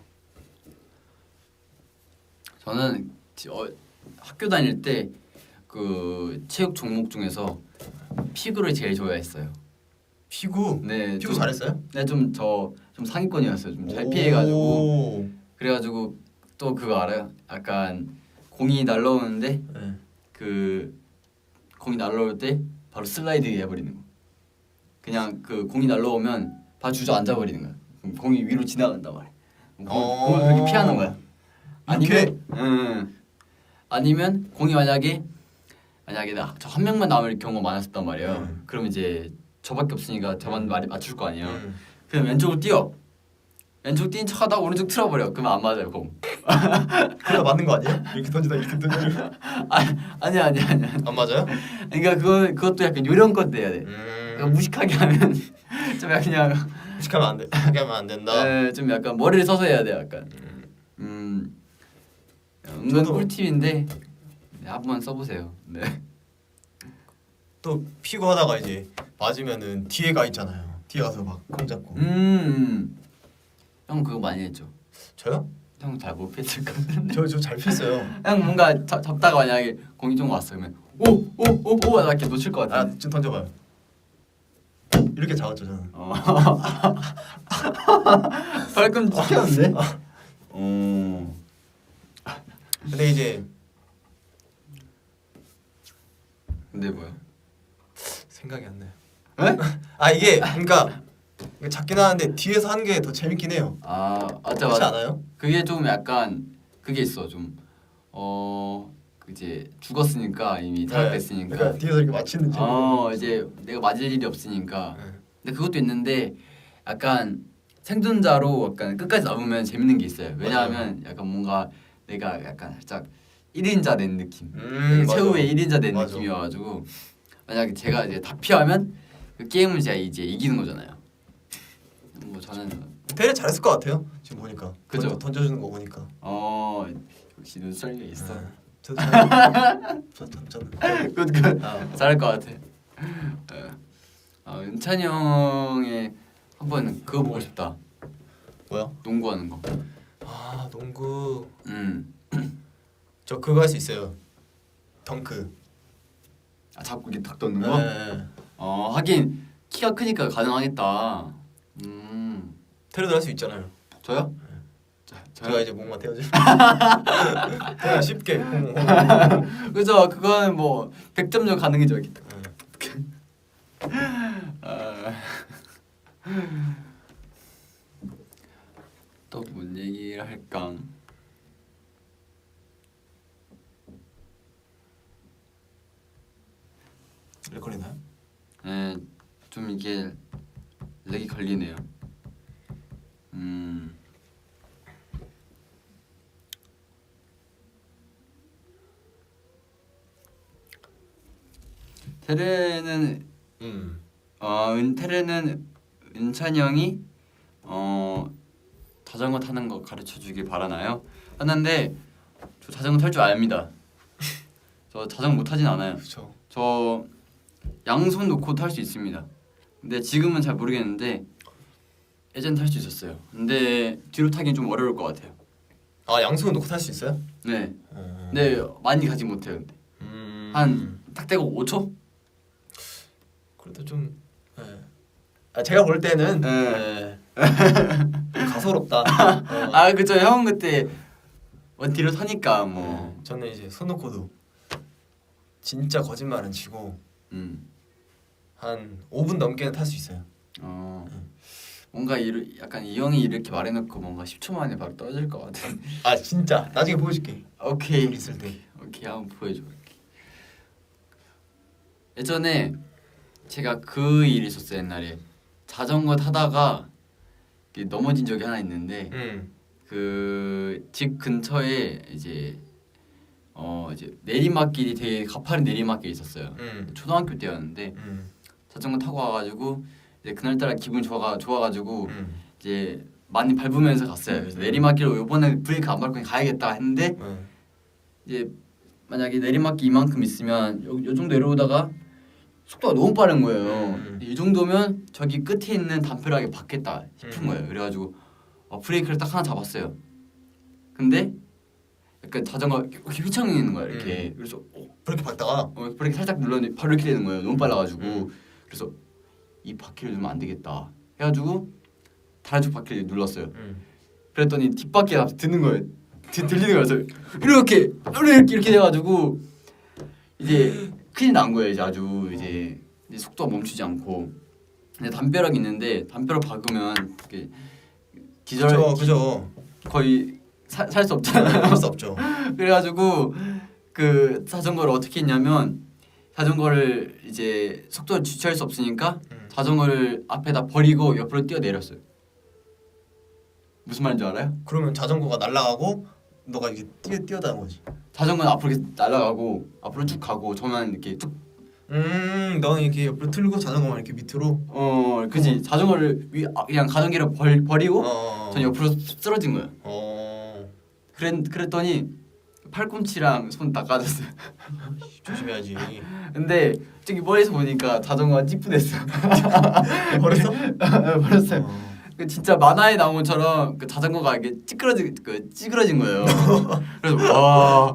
저는 학교 다닐 때 그 체육 종목 중에서 피구를 제일 좋아했어요. 피구? 네, 피구 잘했어요? 네, 좀 상위권이었어요. 좀 잘 오. 피해가지고 그래가지고 또 그거 알아요? 약간 공이 날라오는데 네. 그 공이 날라올 때 바로 슬라이드 해버리는 거. 그냥 그 공이 날라오면 바로 주저앉아 버리는 거야. 그럼 공이 위로 지나간단 말이야. 공을 그렇게 피하는 거야. 아니면 공이 만약에 저 한 명만 남을 경우가 많았었단 말이에요. 그럼 이제 저밖에 없으니까 저만 맞출 거 아니에요. 그럼 왼쪽으로 뛰어. 왼쪽 뛰는 척하다가 오른쪽 틀어버려. 그러면 안 맞아요 공. 그러다 맞는 거 아니에요? 이렇게 던지다 이렇게 던지면 아니야. 안 맞아요? 그러니까 그것도 약간 요령껏 돼야 돼. 그러니까 무식하게 하면 좀 약간 그냥 무식하면 안 돼. 하게 하면 안 된다. 네, 좀 약간 머리를 써서 해야 돼 약간. 은근 저도- 꿀팁인데 네, 한번 써보세요. 네. 또 피구 하다가 이제 맞으면은 뒤에 가 있잖아요. 뒤에 가서 막 공 잡고. 형 그거 많이 했죠. 저요? 형 잘 못 피했을 것 같은데. 저 잘 피했어요. 형 뭔가 잡다가 만약에 공이 좀 왔어 그러면 오오오오 이렇게 놓칠 것 같아. 좀 던져봐요. 이렇게 잡았죠 저는. 발금 찍혔는데. 근데 이제 근데 뭐야? 생각이 안 나요. 에? 아 이게 그러니까 작긴 하는데 뒤에서 하는 게 더 재밌긴 해요. 맞아 그렇지 맞아. 않아요? 그게 좀 약간 그게 있어 좀 이제 죽었으니까 이미 탈락됐으니까. 그러니까 뒤에서 이렇게 맞히는 재미. 이제 내가 맞을 일이 없으니까. 네. 근데 그것도 있는데 약간 생존자로 약간 끝까지 남으면 재밌는 게 있어요. 왜냐하면 약간 뭔가 내가 약간 살짝 1인자 된 느낌. 최후의 1인자 된 맞아. 느낌이어가지고 만약에 제가 이제 다 피하면 그 게임을 제가 이제 이기는 거잖아요. 뭐 저는 되게 잘했을 것 같아요. 지금 보니까. 그죠? 던져주는 거 보니까. 역시 눈썰미가 있어. 저도 잘. 저는. 굿. 잘할 것 같아. 은찬이 형의 한번 그거 보고 싶다. 뭐야? 농구하는 거. 아 농구. 음. 저 그거 할 수 있어요. 덩크. 잡고 이렇게 탁 던는 거? 네. 하긴 키가 크니까 가능하겠다. 테러도 할 수 있잖아요. 저요? 제가 이제 목만 태워줘. 그냥 쉽게. 그죠? 그거는 뭐 100점 전 가능이죠. 이렇게. 또 뭔 얘기를 할까? 렉 걸리나요? 네, 좀 이게 렉이 걸리네요. 테레는 테레는 은찬이 형이 자전거 타는 거 가르쳐 주길 바라나요? 하는데 저 자전거 탈 줄 압니다. 저 자전거 못 타진 않아요. 그렇죠. 저 양손 놓고 탈 수 있습니다. 근데 지금은 잘 모르겠는데 예전 탈 수 있었어요. 근데 뒤로 타기는 좀 어려울 것 같아요. 아 양손 놓고 탈 수 있어요? 네. 네 많이 가지 못해요. 근데 한 딱 떼고 5초? 그래도 좀. 네. 제가 볼 때는 네. 가소롭다. 아 그쵸. 형 그때 뒤로 타니까 뭐. 저는 이제 손 놓고도 진짜 거짓말은 치고 한 5분 넘게는 탈 수 있어요. 뭔가 약간 이 형이 이렇게 말해놓고 뭔가 10초 만에 바로 떨어질 것 같은. 아 진짜 나중에 보여줄게. 오케이. 있을 때. 오케이 한번 보여줘. 예전에 제가 그 일이 있었어요. 옛날에 자전거 타다가 넘어진 적이 하나 있는데 그 집 근처에 이제 내리막길이 되게 가파른 내리막길이 있었어요. 초등학교 때였는데 자전거 타고 와가지고 이제 그날따라 기분이 좋아가지고 이제 많이 밟으면서 갔어요. 그래서 내리막길로 이번에 브레이크 안 밟고 그냥 가야겠다 했는데 이제 만약에 내리막길 이만큼 있으면 요 정도 내려오다가 속도가 너무 빠른 거예요. 이 정도면 저기 끝에 있는 담벼락에 박겠다 싶은 거예요. 그래가지고 브레이크를 딱 하나 잡았어요. 근데 약간 자전거 이렇게 휘청이는 거야 이렇게. 그래서 그렇게 밟다가 브레이크 살짝 눌렀는데 바로 이렇게 되는 거예요. 너무 빨라가지고. 그래서 이 바퀴를 누르면 안 되겠다 해가지고 다른 쪽 바퀴를 눌렀어요. 그랬더니 뒷바퀴가 드는 거예요. 들리는 거예요. 그래서 이렇게 돼가지고 이제 큰일 난 거예요. 이제 아주 이제 속도가 멈추지 않고. 근데 담벼락이 있는데 담벼락 박으면 이렇게 그죠. 거의 살 수 없잖아요. 할 수 없죠. 그래가지고 그 자전거를 어떻게 했냐면 자전거를 이제 속도를 주체할 수 없으니까 자전거를 앞에다 버리고 옆으로 뛰어내렸어요. 무슨 말인지 알아요? 그러면 자전거가 날아가고 너가 이게 뛰어다는 거지. 자전거는 앞으로 이렇게 날아가고 앞으로 쭉 가고 저는 이렇게 쭉. 너는 이렇게 옆으로 틀고 자전거만 이렇게 밑으로. 그지. 자전거를 그냥 가전기를 버리고 저는 옆으로 쓰러진 거예요. 그랬더니 팔꿈치랑 손 다 까졌어요. 조심해야지. 근데 저기 멀리서 보니까 자전거가 찌푸댔어. 버렸어? 버렸어요. 그 진짜 만화에 나온 것처럼 그 자전거가 이게 찌그러진 거예요. 그래서 와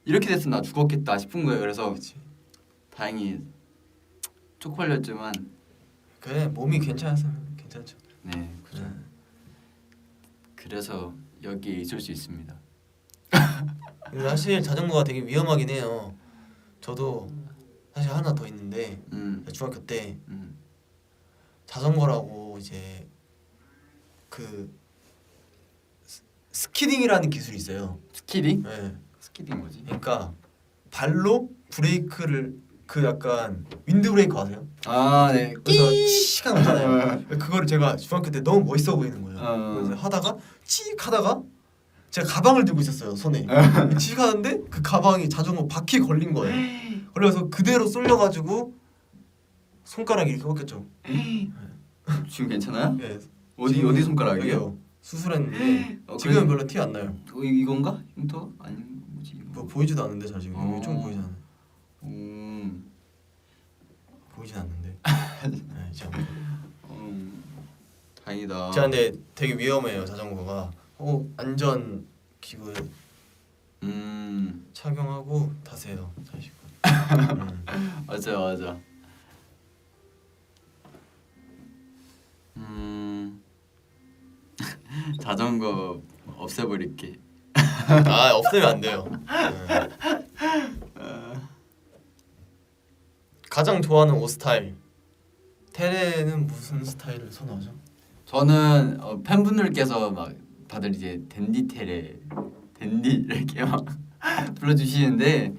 이렇게 됐으면 나 죽었겠다 싶은 거예요. 그래서 다행히 쪽팔렸지만 그래 몸이 괜찮았으면 괜찮죠. 네 그죠. 그래서 여기에 있을 수 있습니다. 근데 사실 자전거가 되게 위험하긴 해요. 저도 사실 하나 더 있는데 중학교 때 자전거라고 이제 그 스키딩이라는 기술이 있어요. 스키딩? 네. 스키딩 뭐지? 그러니까 발로 브레이크를 그 약간 윈드 브레이크 아세요? 아 네. 그래서 치가 나잖아요. 그거를 제가 중학교 때 너무 멋있어 보이는 거예요. 그래서 하다가 칙 하다가 제가 가방을 들고 있었어요 손에. 칙 하는데 그 가방이 자전거 바퀴에 걸린 거예요. 그래서 그대로 쏠려가지고 손가락이 이렇게 꺾였죠. 지금 괜찮아요? 네. 어디 손가락이에요? 수술했는데 지금은 별로 티 안 나요. 이건가? 흉터? 아니 뭐지? 뭐 보이지도 않는데 잘 지금 여기 좀 보이지 않아요. 보이진 않는데. 네, 이제 다행이다. 제가 근데 되게 위험해요 자전거가. 안전 기구 착용하고 타세요. 자식. 맞아. 자전거 없애버릴게. 없애면 안 돼요. 가장 좋아하는 옷 스타일. 테레는 무슨 스타일을 선호하죠? 저는 팬분들께서 막 다들 이제 댄디 이렇게 막 불러주시는데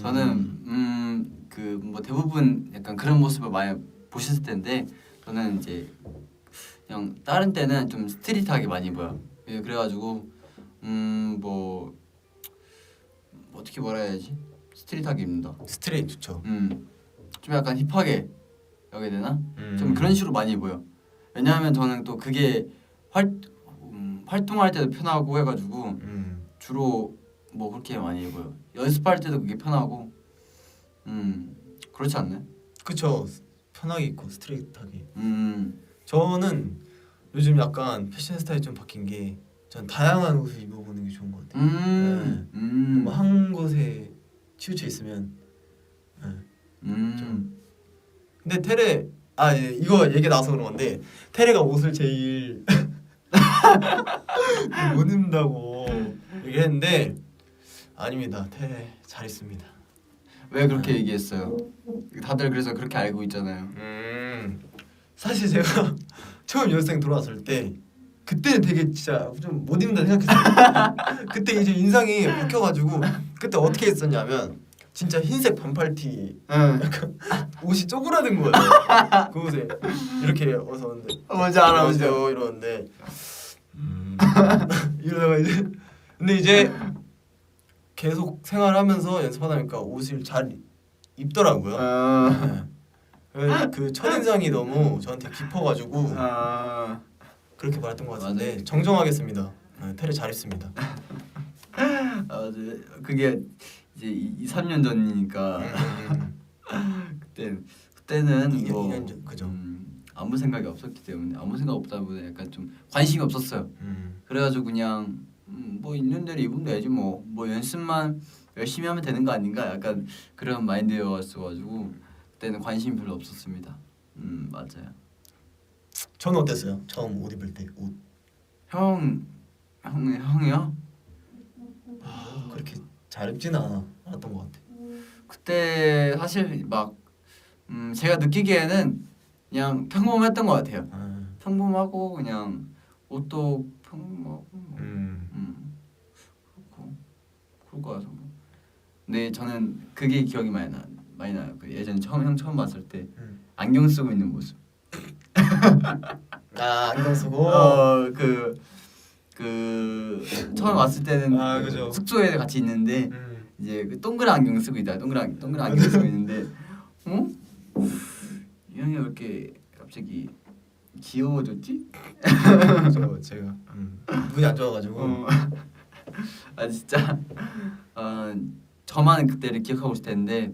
저는 그 뭐 대부분 약간 그런 모습을 많이 보셨을 텐데 저는 이제 그냥 다른 때는 좀 스트릿하게 많이 입어요. 그래가지고 뭐 어떻게 뭐라 해야지? 스트릿하게 입는다. 스트레이트 좋죠. 좀 약간 힙하게 여기 되나? 좀 그런 식으로 많이 입어요. 왜냐하면 저는 또 그게 활동할 때도 편하고 해가지고 주로 뭐 그렇게 많이 입어요. 연습할 때도 그게 편하고 그렇지 않나요? 그쵸. 편하게 입고 스트레이트하게. 저는 요즘 약간 패션 스타일이 좀 바뀐 게 전 다양한 옷을 입어보는 게 좋은 것 같아요. 뭐 한 곳에 치우쳐 있으면 좀. 근데 테레 이거 얘기 나와서 그런 건데 테레가 옷을 제일 못 입는다고 얘기했는데 아닙니다. 테레 잘 입습니다. 왜 그렇게 얘기했어요? 다들 그래서 그렇게 알고 있잖아요. 사실 제가 처음 연습생 들어왔을 때 그때는 되게 진짜 좀 못 입는다 생각했어요. 그때 이제 인상이 바뀌어가지고 그때 어떻게 했었냐면 진짜 흰색 반팔티 약간 옷이 쪼그라든 거예요. 그 옷에 이렇게 어서 오는데 뭔지 알아, 뭔지 이러는데 이러다가 이제 근데 이제 계속 생활하면서 연습하다 보니까 옷을 잘 입더라고요. 그 첫인상이 너무 저한테 깊어가지고 그렇게 말했던 것 같은데 맞아요. 정정하겠습니다. 테레 잘 입습니다. 그게 이제 3년 전이니까 그때는 2년 전, 그죠. 아무 생각이 없었기 때문에 아무 생각 없다 보니 약간 좀 관심이 없었어요. 그래가지고 그냥 뭐 있는 대로 입으면 되지 뭐 연습만 열심히 하면 되는 거 아닌가 약간 그런 마인드였어가지고 그때는 관심이 별로 없었습니다. 맞아요. 저는 어땠어요? 처음 옷 입을 때 옷. 형이요? 그렇게 잘 입지는 않았던 것 같아. 그때 사실 막 제가 느끼기에는 그냥 평범했던 것 같아요. 평범하고 그냥 옷도 평범하고 그럴 거 같아서. 근데 저는 그게 기억이 많이 나요. 그 예전에 형 처음 봤을 때 안경 쓰고 있는 모습. 안경 쓰고. 그 처음 왔을 때는 그죠. 숙소에 같이 있는데 이제 그 동그란 안경 쓰고 있다. 동그란 안경 쓰고 있는데 이 형이 왜 이렇게 갑자기 귀여워졌지? 제가 눈이 안 좋아가지고. 아 진짜 저만 그때를 기억하고 있을 텐데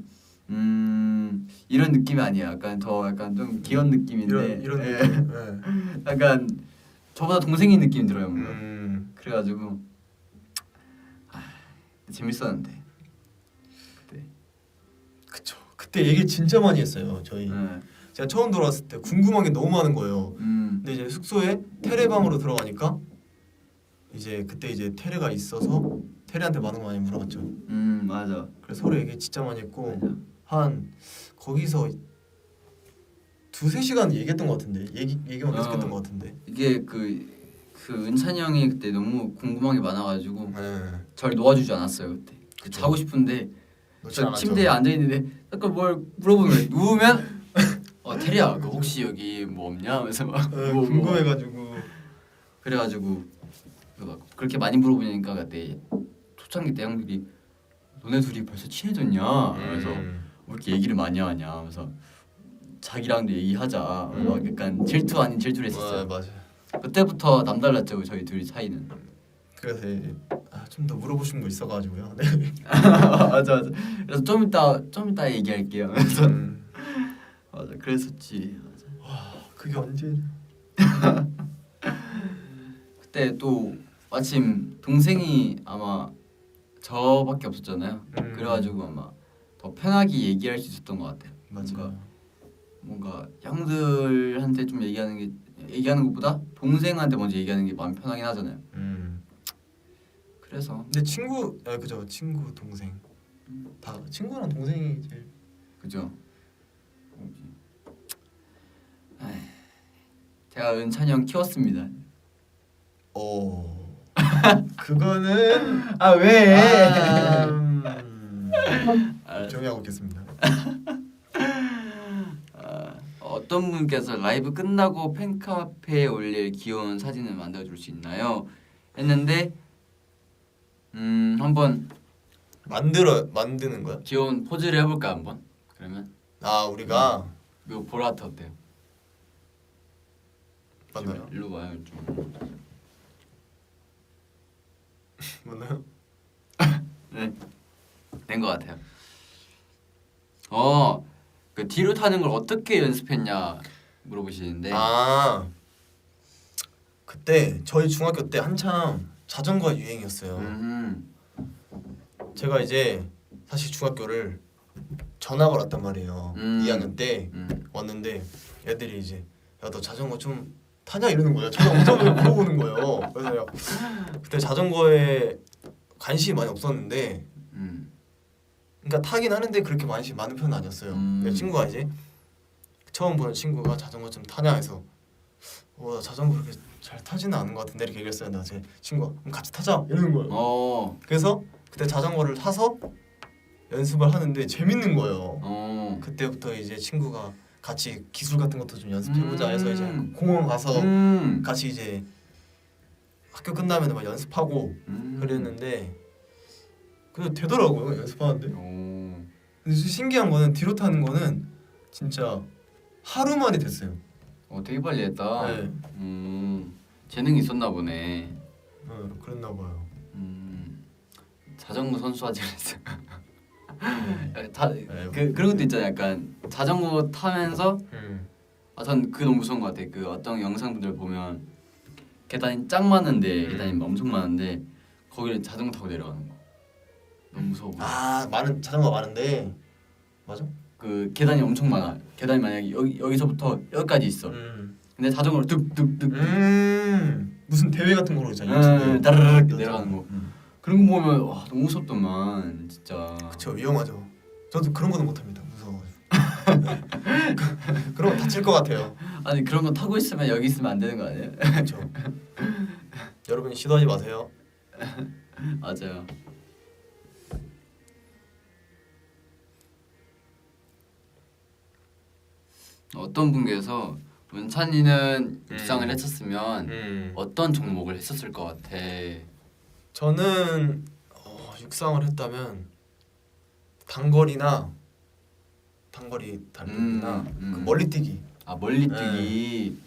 이런 느낌이 아니에요. 약간 좀 귀여운 느낌인데 이런 예. 느낌. 네. 약간 저보다 동생인 느낌이 들어요. 뭔가. 그래가지고 재밌었는데 그때. 그쵸. 그때 얘기 진짜 많이 했어요. 저희. 제가 처음 돌아왔을 때 궁금한 게 너무 많은 거예요. 근데 이제 숙소에 테레방으로 들어가니까 이제 그때 이제 테레가 있어서 테레한테 많은 거 많이 물어봤죠. 맞아. 그래서 서로 얘기 진짜 많이 했고 맞아. 한 거기서 2-3시간 얘기했던 것 같은데 얘기만 계속했던 것 같은데. 이게 그 은찬이 형이 그때 너무 궁금한 게 많아가지고 네. 절 놓아주지 않았어요 그때. 그쵸. 자고 싶은데 놓지 저 않았죠. 침대에 앉아 있는데 약간 뭘 물어보는 거예요. 누우면 테리야 그 혹시 여기 뭐 없냐 하면서 막 궁금해가지고. 그래가지고 막 그렇게 많이 물어보니까 그때 초창기 때 형들이 너네 둘이 벌써 친해졌냐 그래서 왜 이렇게 얘기를 많이 하냐 하면서 자기랑도 얘기하자 막 약간 질투 아닌 질투를 했었어요. 맞아. 그때부터 남달랐죠 저희 둘이 사이는. 그래서 좀 더 물어보신 거 있어가지고요. 네. 맞아. 그래서 좀 이따 얘기할게요. 그래서 맞아 그랬었지. 맞아. 와 그게 언제? 그때 또 마침 동생이 아마 저밖에 없었잖아요. 그래가지고 아마 더 편하게 얘기할 수 있었던 것 같아요. 뭔가 형들한테 좀 얘기하는 것보다 동생한테 먼저 얘기하는 게 마음 편하긴 하잖아요. 그래서 근데 그죠. 친구 동생 다 친구랑 동생이 제일. 그죠. 제가 은찬이 형 키웠습니다. 그거는 왜? 조용히 하고 있겠습니다. 어떤 분께서 라이브 끝나고 팬카페에 올릴 귀여운 사진을 만들어줄 수 있나요? 했는데 한번 만드는 거야? 귀여운 포즈를 해볼까 한번? 그러면 우리가 이거 보라트 어때요? 맞나요? 일로 와요 좀. 맞나요? 네, 된 것 같아요. 그 뒤로 타는 걸 어떻게 연습했냐 물어보시는데. 그때 저희 중학교 때 한참 자전거 유행이었어요. 제가 이제 사실 중학교를 전학을 왔단 말이에요. 2학년 때 왔는데 애들이 이제 야 너 자전거 좀 타냐 이러는 거예요. 저는 운전을 물어보는 거예요. 그래서 그때 자전거에 관심이 많이 없었는데 그러니까 타긴 하는데 그렇게 많은 편은 아니었어요. 내 친구가 이제 처음 보는 친구가 자전거 좀 타냐 해서 나 자전거 그렇게 잘 타지는 않은 것 같은데 이렇게 얘기했어요. 나 제 친구가 그럼 같이 타자 이러는 거예요. 그래서 그때 자전거를 타서 연습을 하는데 재밌는 거예요. 그때부터 이제 친구가 같이 기술 같은 것도 좀 연습해보자 해서 이제 공원 가서 같이 이제 학교 끝나면 막 연습하고 그랬는데 그래도 되더라고요 연습하는데. 근데 신기한 거는 뒤로 타는 거는 진짜 하루 만에 됐어요. 되게 빨리 했다. 네. 재능이 있었나 보네. 그랬나 봐요. 자전거 선수 하지 그랬어. 그런 것도 있잖아요. 약간 자전거 타면서 전 그게 너무 무서운 것 같아. 그 어떤 영상들 보면 계단이 짱 많은데 계단이 엄청 많은데 거기를 자전거 타고 내려가는 거 너무 무서워. 많은 자전거 많은데 맞아? 그 계단이 엄청 많아. 계단이 만약에 여기서부터 여기까지 있어. 근데 자전거로 뚝뚝뚝 무슨 대회 같은 거로 있잖아. 유튜브에 따르르 내려가는 거. 그런 거 보면 와 너무 무섭더만 진짜. 그쵸 위험하죠. 저도 그런 거는 못합니다. 무서워가지고. 그런 거 다칠 것 같아요. 아니 그런 거 타고 있으면 여기 있으면 안 되는 거 아니에요? 그렇죠. 여러분 시도하지 마세요. 맞아요. 어떤 분께서 문찬이는 육상을 했었으면 어떤 종목을 했었을 것 같아. 저는 육상을 했다면 단거리나 달리기나 그 멀리뛰기. 멀리뛰기.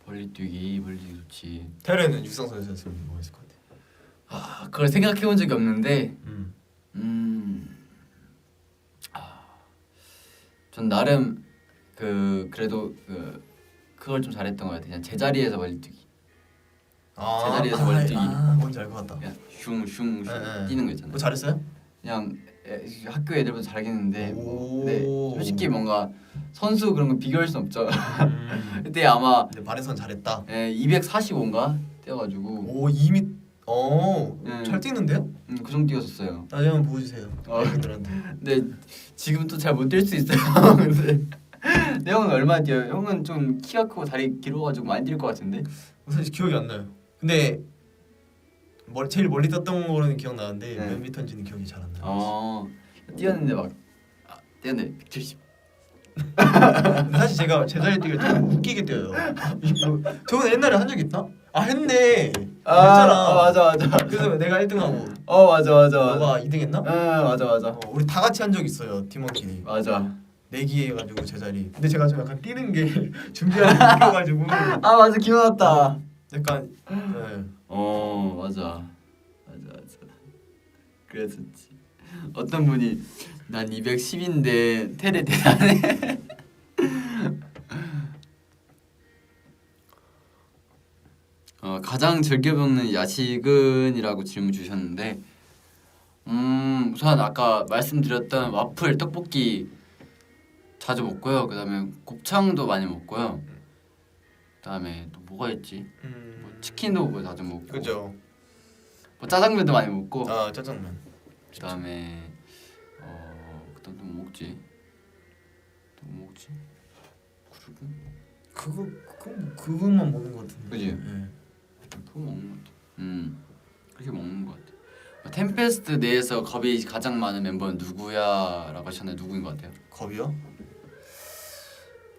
멀리뛰기 좋지. 태래는 육상 선수였으면 뭐 했을 것 같아. 그걸 생각해 본 적이 없는데 전 나름 그래도 그걸 좀 잘했던 것 같아. 그냥 제자리에서 멀리뛰기. 제자리에서 멀리뛰기. 뭔지 알 것 같다. 그냥 슝슝 뛰는 거 있잖아요. 뭐 잘했어요? 그냥 학교 애들보다 잘하겠는데 근데 솔직히 뭔가 선수 그런 거 비교할 순 없죠. 그때 아마 근데 발에선 잘했다. 245인가 뛰어가지고 오 2m. 잘 뛰는데요? 그 정도 뛰었었어요. 나중에 한번 보여주세요. 애들한테. 근데 지금 또 잘 못 뛸 수 있어요. 근데 내 형은 얼마나 뛰어요? 형은 좀 키가 크고 다리 길어가지고 많이 뛸 것 같은데. 사실 기억이 안 나요. 근데 제일 멀리 떴던 거는 기억나는데 몇 미터인지는 기억이 잘 안 나요. 뛰었는데 막 뛰었는데 170. 근데 사실 제가 제자리 뛰기를 좀 웃기게 뛰어요. 저는 옛날에 한 적 있나? 했네. 했잖아. 맞아. 그래서 내가 1등하고 맞아. 너가 2등했나? 맞아. 우리 다 같이 한 적 있어요. 팀원끼리. 맞아. 내기 해가지고 제자리. 근데 제가 좀 약간 뛰는 게 준비하는 게 웃겨가지고. 맞아 기억났다. 약간 네. 맞아. 그랬었지. 어떤 분이 난 210인데 테레 대단해. 가장 즐겨 먹는 야식은이라고 질문 주셨는데 우선 아까 말씀드렸던 와플 떡볶이 자주 먹고요. 그다음에 곱창도 많이 먹고요. 그다음에 또 뭐가 있지? 뭐 치킨도 뭐 자주 먹고. 그죠. 뭐 짜장면도 많이 먹고. 짜장면. 그다음에 그다음 또 뭐 먹지? 그리고 그것만 먹는 것 같은데. 그지? 네. 그거 먹는 것 같아. 그렇게 먹는 것 같아. 템페스트 내에서 겁이 가장 많은 멤버는 누구야라고 하셨나요? 누구인 것 같아요? 겁이요?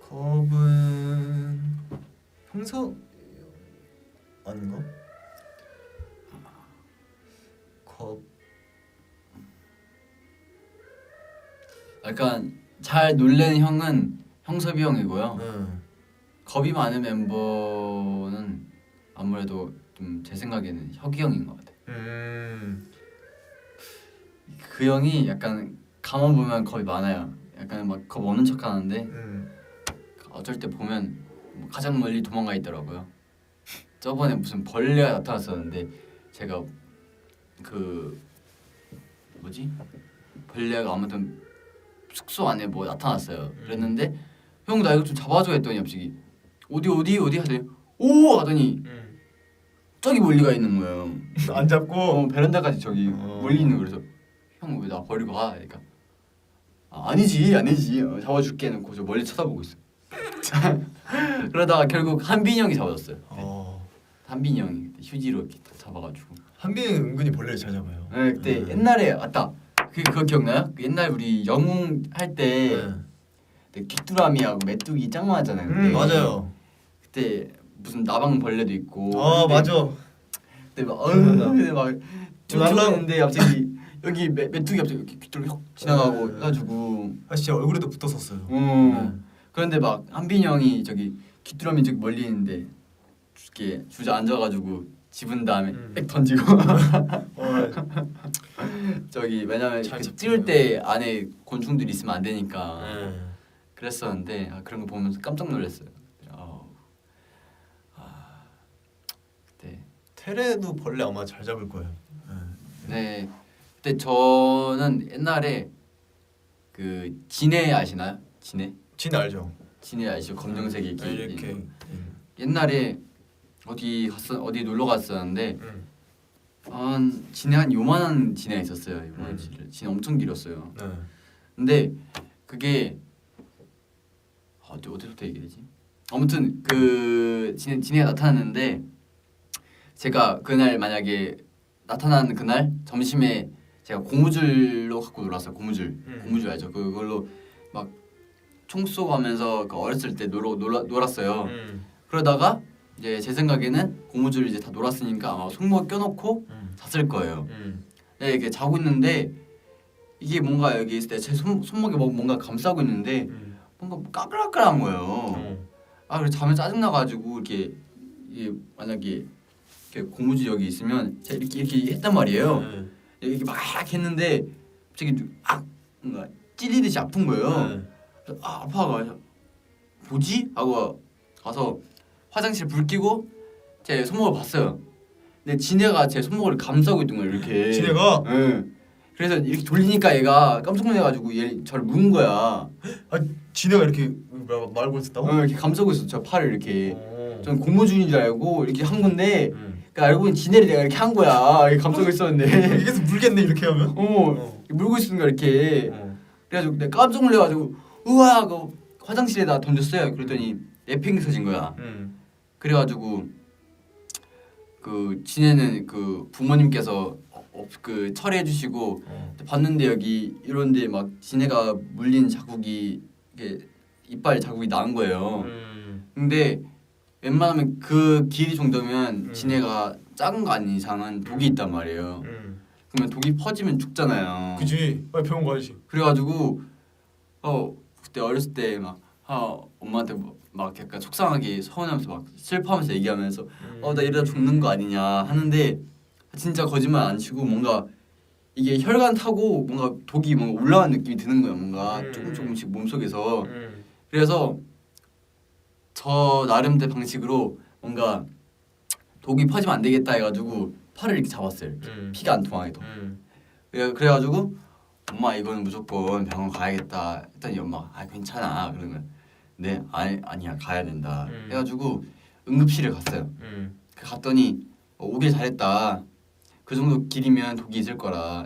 겁은 형서 아닌가? 겁 약간 잘 놀래는 형은 형섭이 형이고요. 네. 겁이 많은 멤버는 아무래도 좀 제 생각에는 혁이 형인 것 같아요. 그 형이 약간 가만 보면 겁이 많아요. 약간 막 겁 없는 척하는데 어쩔 때 보면 가장 멀리 도망가 있더라고요. 저번에 무슨 벌레가 나타났었는데 제가 그 뭐지? 벌레가 아무튼 숙소 안에 뭐 나타났어요. 그랬는데 형 나 이거 좀 잡아줘 했더니 갑자기 어디 하더니 오 하더니 저기 멀리 가 있는 거예요. 안 잡고 베란다까지 저기 멀리 있는 거. 그래서 형 왜 나 버리고 가? 그러니까 아니지 잡아줄게 해놓고 저 멀리 쳐다보고 있어. 그러다가 결국 한빈이 형이 잡아줬어요. 한빈이 형이 휴지로 이렇게 딱 잡아가지고. 한빈이 은근히 벌레를 잘 잡아요. 네, 그때 옛날에 맞다. 그거 기억나요? 옛날 우리 영웅 할 때 귀뚜라미하고 메뚜기 짱 많았잖아요. 그때. 맞아요. 그때 무슨 나방 벌레도 있고. 맞아. 그때 막 근데 막 춤추는데 갑자기 여기 메뚜기 갑자기 이렇게 귀뚜라미 확 지나가고 해가지고. 사실 제 얼굴에도 붙었었어요. 그런데 막 한빈이 형이 저기 귀뚜라미 저기 멀리 있는데 이렇게 주저앉아가지고 집은 다음에 백 던지고. 저기 왜냐면 잘 그 잡히네요. 찍을 때 안에 곤충들이 있으면 안 되니까 네. 그랬었는데 그런 거 보면서 깜짝 놀랐어요. 그때 테레도 벌레 아마 잘 잡을 거예요. 네 그때 저는 옛날에 그 진해 아시나요? 진 알죠? 진해 아시죠? 검정색 이렇게. 옛날에 어디 놀러 갔었는데 음. 진해 한 요만한 진해 있었어요. 요만한 진해 엄청 길었어요. 네. 근데 그게 어디서부터 얘기되지? 아무튼 그 진해가 나타났는데 제가 그날 만약에 나타나는 그날 점심에 제가 고무줄로 갖고 놀았어요. 고무줄 알죠? 그걸로 막 총 쏘고 하면서 그 어렸을 때 놀았어요. 그러다가 이제 제 생각에는 고무줄 이제 다 놀았으니까 아마 손목에 껴놓고 잤을 거예요. 네, 이렇게 자고 있는데 이게 뭔가 여기 있을 때 제 손목에 뭔가 감싸고 있는데 뭔가 까끌까끌한 거예요. 그래서 잠에 짜증 나가지고 이렇게 만약에 이렇게 고무줄 여기 있으면 제가 이렇게 했단 말이에요. 이렇게 막 했는데 갑자기 뭔가 찔리듯이 아픈 거예요. 그래서 아파가 뭐지? 하고 가서 화장실 불 켜고 제 손목을 봤어요. 근데 진해가 제 손목을 감싸고 있던 거예요. 이렇게. 진해가? 네. 그래서 이렇게 돌리니까 얘가 깜짝 놀래가지고 얘 저를 무는 거야. 진해가 이렇게 말고 있었다고? 이렇게 감싸고 있었어. 저 팔을 이렇게. 전 고무줄인 줄 알고 이렇게 한 건데 그러니까 알고 보니 진해를 내가 이렇게 한 거야. 이렇게 감싸고 있었는데. 이게 물겠네 이렇게 하면? 물고 있는 거야 이렇게. 그래가지고 내가 깜짝 놀래가지고 우와 하고 화장실에다 던졌어요. 그랬더니 내팽이 터진 거야. 그래가지고 그 진해는 그 부모님께서 그 처리해 주시고 봤는데 여기 이런데 막 진해가 물린 자국이 이게 이빨 자국이 난 거예요. 근데 웬만하면 그 길이 정도면 진해가 작은 거 아닌 이상은 독이 있단 말이에요. 그러면 독이 퍼지면 죽잖아요. 그지. 빨리 병원 가야지. 그래가지고 그때 어렸을 때 막 엄마한테 막 약간 속상하게 서운하면서 막 슬퍼하면서 얘기하면서 나 이러다 죽는 거 아니냐 하는데 진짜 거짓말 안 치고 뭔가 이게 혈관 타고 뭔가 독이 뭔가 올라가는 느낌이 드는 거예요. 뭔가 조금씩 몸속에서. 그래서 저 나름대로 방식으로 뭔가 독이 퍼지면 안 되겠다 해가지고 팔을 이렇게 잡았어요. 피가 안 통하게 더. 그래가지고 엄마 이거는 무조건 병원 가야겠다 했더니 엄마 괜찮아 그러면 네 아니야 가야 된다 해가지고 응급실에 갔어요. 갔더니 오길 잘했다. 그 정도 길이면 독이 있을 거다.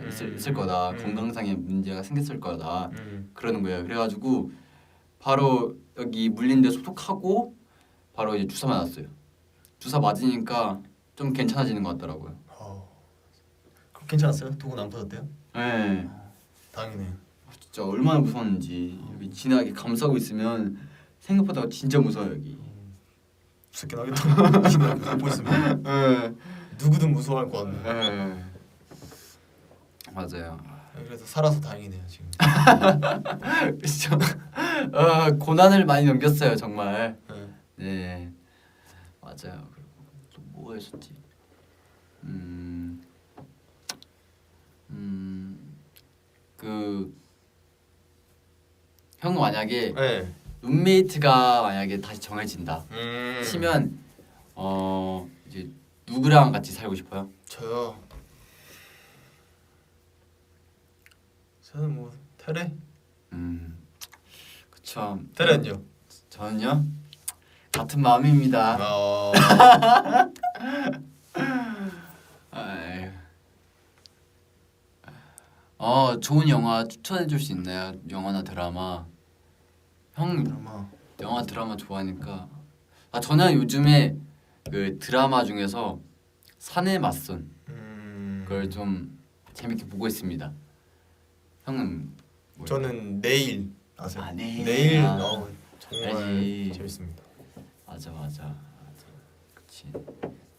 건강상의 문제가 생겼을 거다. 그러는 거예요. 그래가지고 바로 여기 물린 데 소독하고 바로 이제 주사 맞았어요. 주사 맞으니까 좀 괜찮아지는 것 같더라고요. 그럼 괜찮았어요? 독은 안 퍼졌대요? 네. 다행이네요. 진짜 얼마나 무서웠는지 여기 진하게 감싸고 있으면 생각보다 진짜 무서워요 여기. 무섭긴 하겠다. 진해 보고 있으면. 누구든 무서워할 것 같네. 맞아요. 그래서 살아서 다행이네요 지금. 그렇죠. 고난을 많이 넘겼어요 정말. 네 맞아요. 그리고 또 뭐가 있었지? 그 형은 만약에 룸메이트가 만약에 다시 정해진다 치면 이제 누구랑 같이 살고 싶어요? 저요. 저는 뭐 테레. 그쵸. 테레는요? 저는요 같은 마음입니다. 좋은 영화 추천해줄 수 있나요? 영화나 드라마. 형 영화 드라마 좋아하니까. 저는 요즘에 그 드라마 중에서 사내 맞선 그걸 좀 재밌게 보고 있습니다. 형은 뭐예요? 저는 내일 아세요? 내일. 정말 알지. 재밌습니다. 맞아. 그치.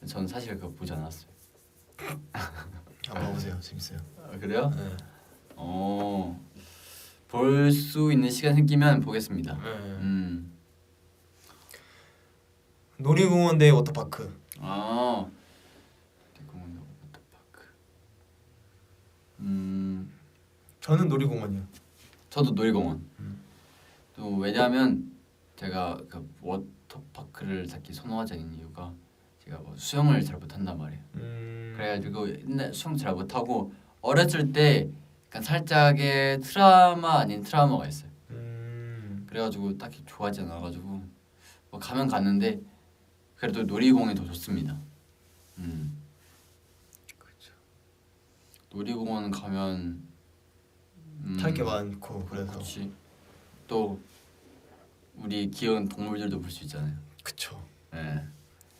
전 사실 그거 보지 않았어요. 한번 봐보세요. 재밌어요. 그래요? 네. 볼 수 있는 시간 생기면 보겠습니다. 놀이공원 대 워터파크. 놀이공원 대 워터파크. 저는 놀이공원이요. 저도 놀이공원. 또 왜냐하면 제가 그 워터파크를 딱히 선호하지 않는 이유가 제가 뭐 수영을 잘 못한단 말이에요. 그래가지고 옛날 수영 잘 못하고 어렸을 때 약간 살짝의 트라우마 아닌 트라우마가 있어요. 그래가지고 딱히 좋아하지 않아가지고 뭐 가면 갔는데 그래도 놀이공원이 더 좋습니다. 그렇죠. 놀이공원 가면 탈 게 많고 그래서. 그렇지. 또 우리 귀여운 동물들도 볼 수 있잖아요. 그쵸. 네.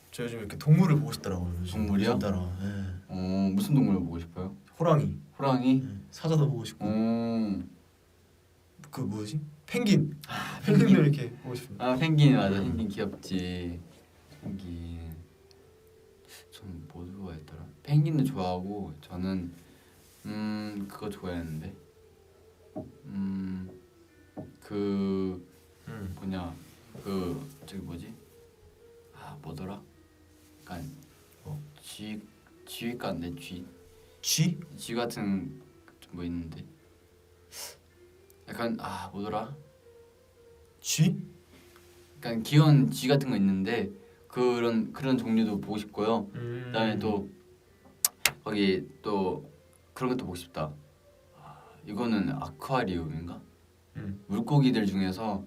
저 요즘 이렇게 동물을 보고 싶더라고요. 요즘. 동물이요? 요즘 따라. 네. 무슨 동물 보고 싶어요? 호랑이. 호랑이? 네. 사자도 보고 싶고. 음. 그 뭐지? 펭귄. 펭귄도 이렇게 보고 싶습니다. 아 펭귄 맞아. 펭귄 귀엽지. 펭귄. 전 뭐 좋아했더라? 펭귄도 좋아하고 저는 그거 좋아했는데 그 뭐냐 그 저기 뭐지? 아 뭐더라? 약간 쥐과인데 쥐? 쥐? 쥐 같은 뭐 있는데 약간 아 뭐더라? 쥐? 약간 귀여운 쥐 같은 거 있는데 그런 종류도 보고 싶고요. 그다음에 또 거기 또 그런 것도 보고 싶다. 아, 이거는 아쿠아리움인가? 물고기들 중에서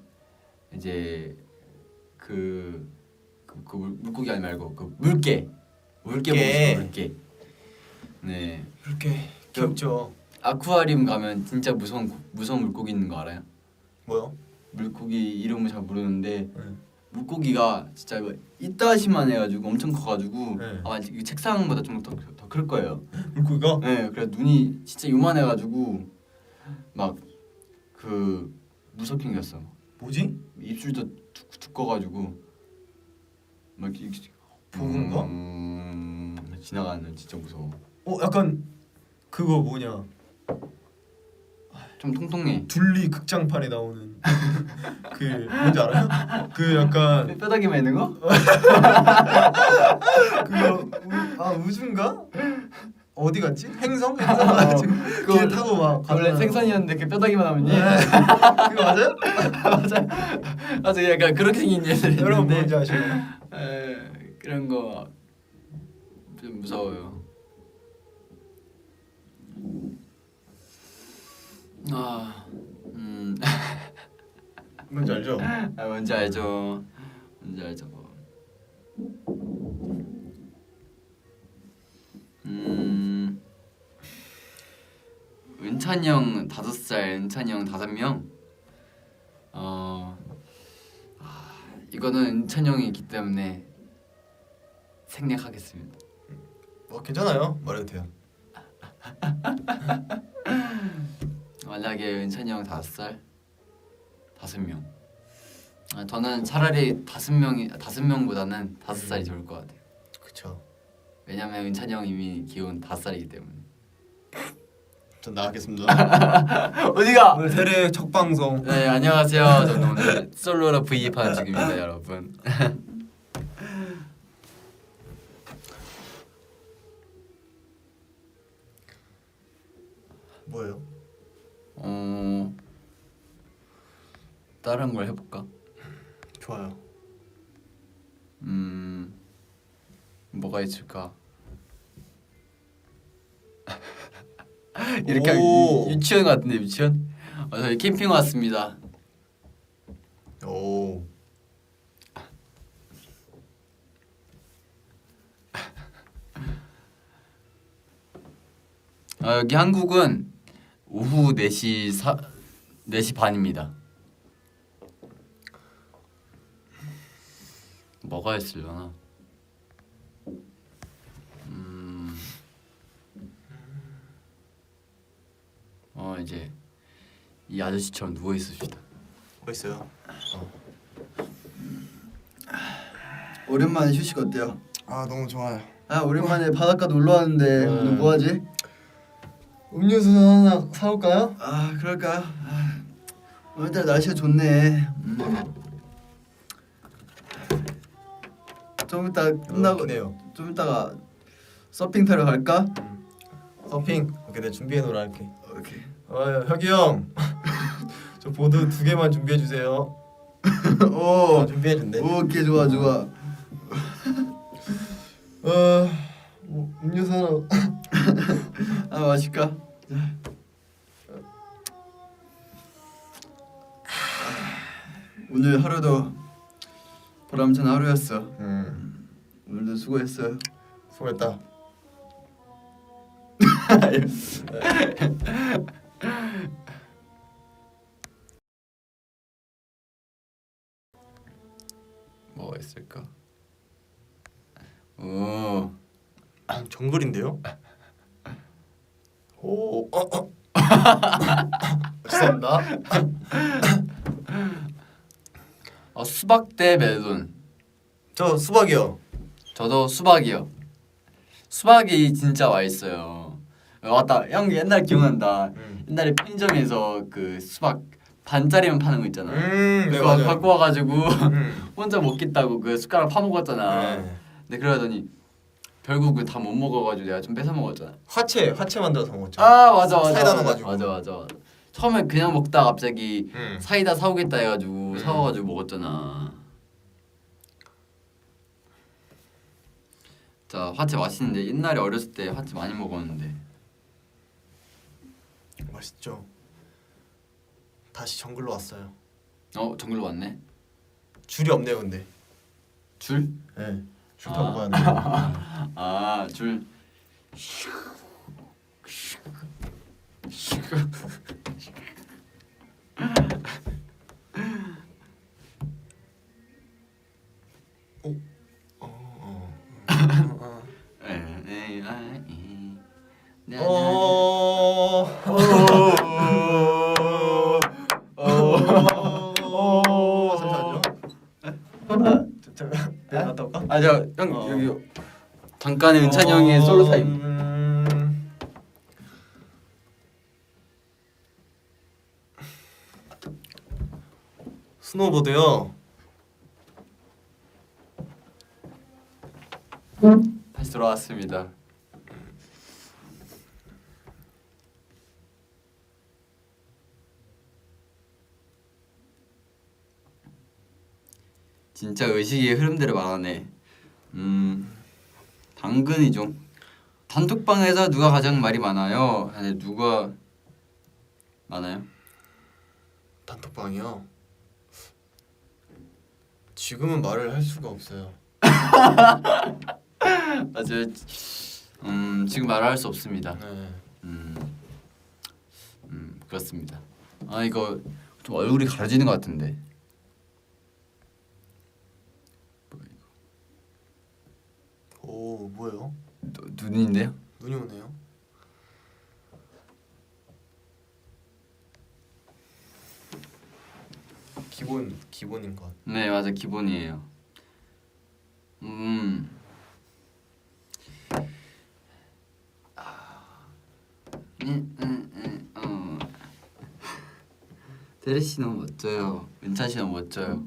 이제 물고기 아니 말고 그 물개 보고 싶어. 물개. 네. 이렇게 귀엽죠. 아쿠아리움 가면 진짜 무서운 물고기 있는 거 알아요? 뭐요? 물고기 이름을 잘 모르는데 네. 물고기가 진짜 이따시만 해가지고 엄청 커가지고 네. 아마 이 책상보다 좀 더 클 거예요. 물고기가? 네, 그래 눈이 진짜 요만해가지고 막 그 무섭게 생겼어. 뭐지? 입술도 두꺼가지고 막 보건가? 지나가는 진짜 무서워. 약간 그거 뭐냐? 좀 통통해. 둘리 극장판에 나오는 그 뭔지 알아요? 그 약간 뼈다귀만 있는 거? 그거 우주인가? 어디 갔지? 행성 가지고 그거 타고 막 원래 가잖아요. 생선이었는데 그 뼈다귀만 나오니? 네. 그거 맞아요? 맞아 약간 그렇게 생긴 애들 여러분 있는데 뭔지 아시나요? 그런 거 좀 무서워요. 뭔지 알죠? 뭔지 알죠. 뭔지 알죠. 은찬이 형 5살, 은찬이 형 5명. 이거는 은찬이 형이 있기 때문에 생략하겠습니다. 괜찮아요. 말해도 돼요. 만약에 은찬이 형 5살, 5명. 저는 차라리 5명보다는 5살이 좋을 것 같아요. 그쵸. 왜냐면 은찬이 형 이미 귀여운 5살이기 때문에. 전 나가겠습니다. 어디가? 오늘 대례 첫 방송. 네 안녕하세요. 저는 오늘 솔로로 V판 중입니다, 여러분. 뭐예요? 다른 걸 해볼까? 좋아요. 뭐가 있을까? 이렇게 오. 유치원 같은데 유치원? 저희 캠핑 왔습니다. 오. 여기 한국은 오후 4시 반입니다. 뭐가 있으려나? 이제 이 아저씨처럼 누워 있읍시다. 뭐 있어요? 오랜만에 휴식 어때요? 너무 좋아요. 오랜만에 바닷가 놀러 왔는데 오늘 뭐 하지? 음료수 하나 사올까요? 그럴까요? 오늘따라 날씨가 좋네. 좀 이따 끝나고 네요. 좀 이따가 서핑 타러 갈까? 서핑. 오케이, 내가 준비해 놓으라 할게. 오케이. 혁이 형, 저 보드 2개만 준비해 주세요. 오 준비해 준대. 오케이 좋아 좋아. 음료수 하나. 아 마실까? 오늘 하루도 보람찬 하루였어. 오늘도 수고했어요. 수고했다. 뭐가 있을까? 오. 정글인데요? 오. 죄송합니다. 수박 대 멜론. 저 수박이요. 저도 수박이요. 수박이 진짜 맛있어요. 맞다. 형 옛날 기억난다. 옛날에 편의점에서 그 수박 반짜리만 파는 거 있잖아. 네, 그거 맞아요. 갖고 와가지고 혼자 먹겠다고 그 숟가락 파 먹었잖아. 네. 근데 그러더니 결국은 다 못 먹어가지고 내가 좀 뺏어 먹었잖아. 화채 만들어서 먹었죠. 아 맞아 사이다 넣어가지고. 맞아. 처음에 그냥 먹다가 갑자기 음. 사이다 사오겠다 해가지고 사와가지고 먹었잖아. 자 화채 맛있는데 옛날에 어렸을 때 화채 많이 먹었는데. 맛있죠. 다시 정글로 왔어요. 정글로 왔네. 줄이 없네요, 근데. 줄? 네. 줄 타고 가야 돼요. 아 줄. 잠깐. 내가 갔다 올까? 형 여기 잠깐의 은찬이 형의 솔로 타임. 스노보드요. 다시 돌아왔습니다. 진짜 의식의 흐름대로 말하네. 당근이죠. 단톡방에서 누가 가장 말이 많아요? 아니 누가 많아요? 단톡방이요. 지금은 말을 할 수가 없어요. 맞아요. 지금 말할 수 없습니다. 네. 그렇습니다. 아 이거 좀 얼굴이 가려지는 것 같은데. 오, 뭐예요? 눈인데요? 눈이 오네요. 기본인 것. 네 맞아 기본이에요. 대리 씨 너무 멋져요. 은찬 씨 너무 멋져요.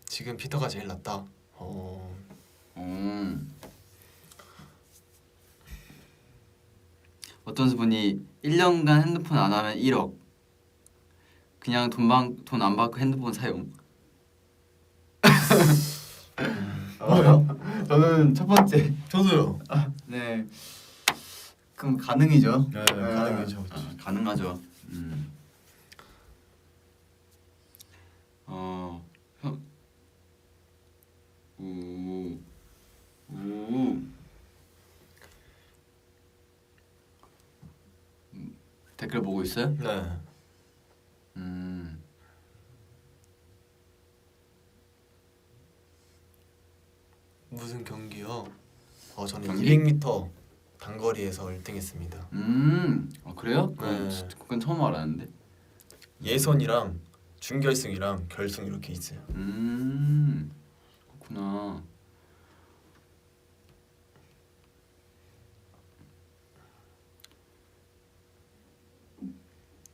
지금 피터가 제일 낫다. 어떤 분이 1년간 핸드폰 안 하면 1억. 그냥 돈 안 받고 핸드폰 사용. 뭐요? 저는 첫 번째. 저도요. 네. 그럼 가능이죠. 네, 가능이죠. 가능하죠. 형. 댓글 보고 있어요? 네. 무슨 경기요? 저는 경기? 200m 단거리에서 1등했습니다. 그래요? 네. 그건 처음 알았는데. 예선이랑 준결승이랑 결승 이렇게 있어요. 그렇구나.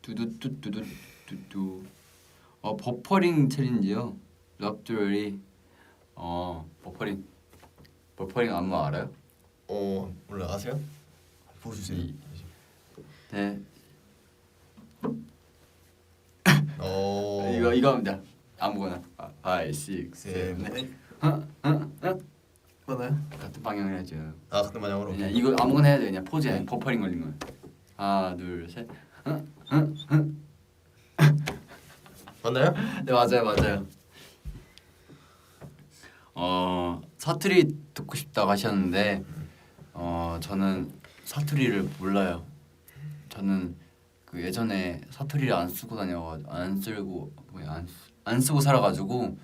두두두두두두. 버퍼링 챌린지요. 럽드리. 버퍼링. 버퍼링 안무 알아요? 몰라 아세요? 보여주세요. 네. 오. 이거 하면 돼. 아무거나. 5, 6, 7, 8. 맞나요? 같은 방향을 해야죠. 아 같은 방향으로. 그냥 이거 아무거나 해야 돼. 그냥 포즈 그냥 버퍼링 걸린 거. 하나, 둘, 셋. 맞나요? 네 맞아요. 사투리 듣고 싶다고 하셨는데 저는 사투리를 몰라요. 저는 그 예전에 사투리를 안 쓰고 안 쓰고 살아가지고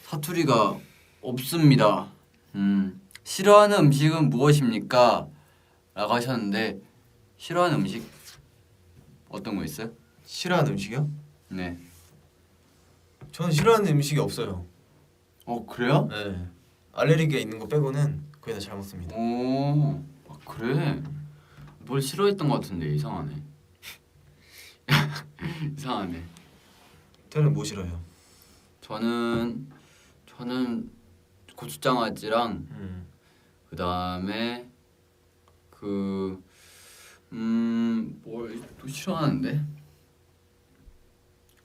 사투리가 없습니다. 싫어하는 음식은 무엇입니까? 라고 하셨는데 싫어하는 음식 어떤 거 있어요? 싫어하는 음식이요? 네. 저는 싫어하는 음식이 없어요. 그래요? 네. 알레르기가 있는 거 빼고는 거의 다 잘 먹습니다. 오, 그래? 뭘 싫어했던 것 같은데 이상하네. 이상하네. 태는 뭐 싫어요? 저는 고추장아찌랑 그다음에 뭘 또 싫어하는데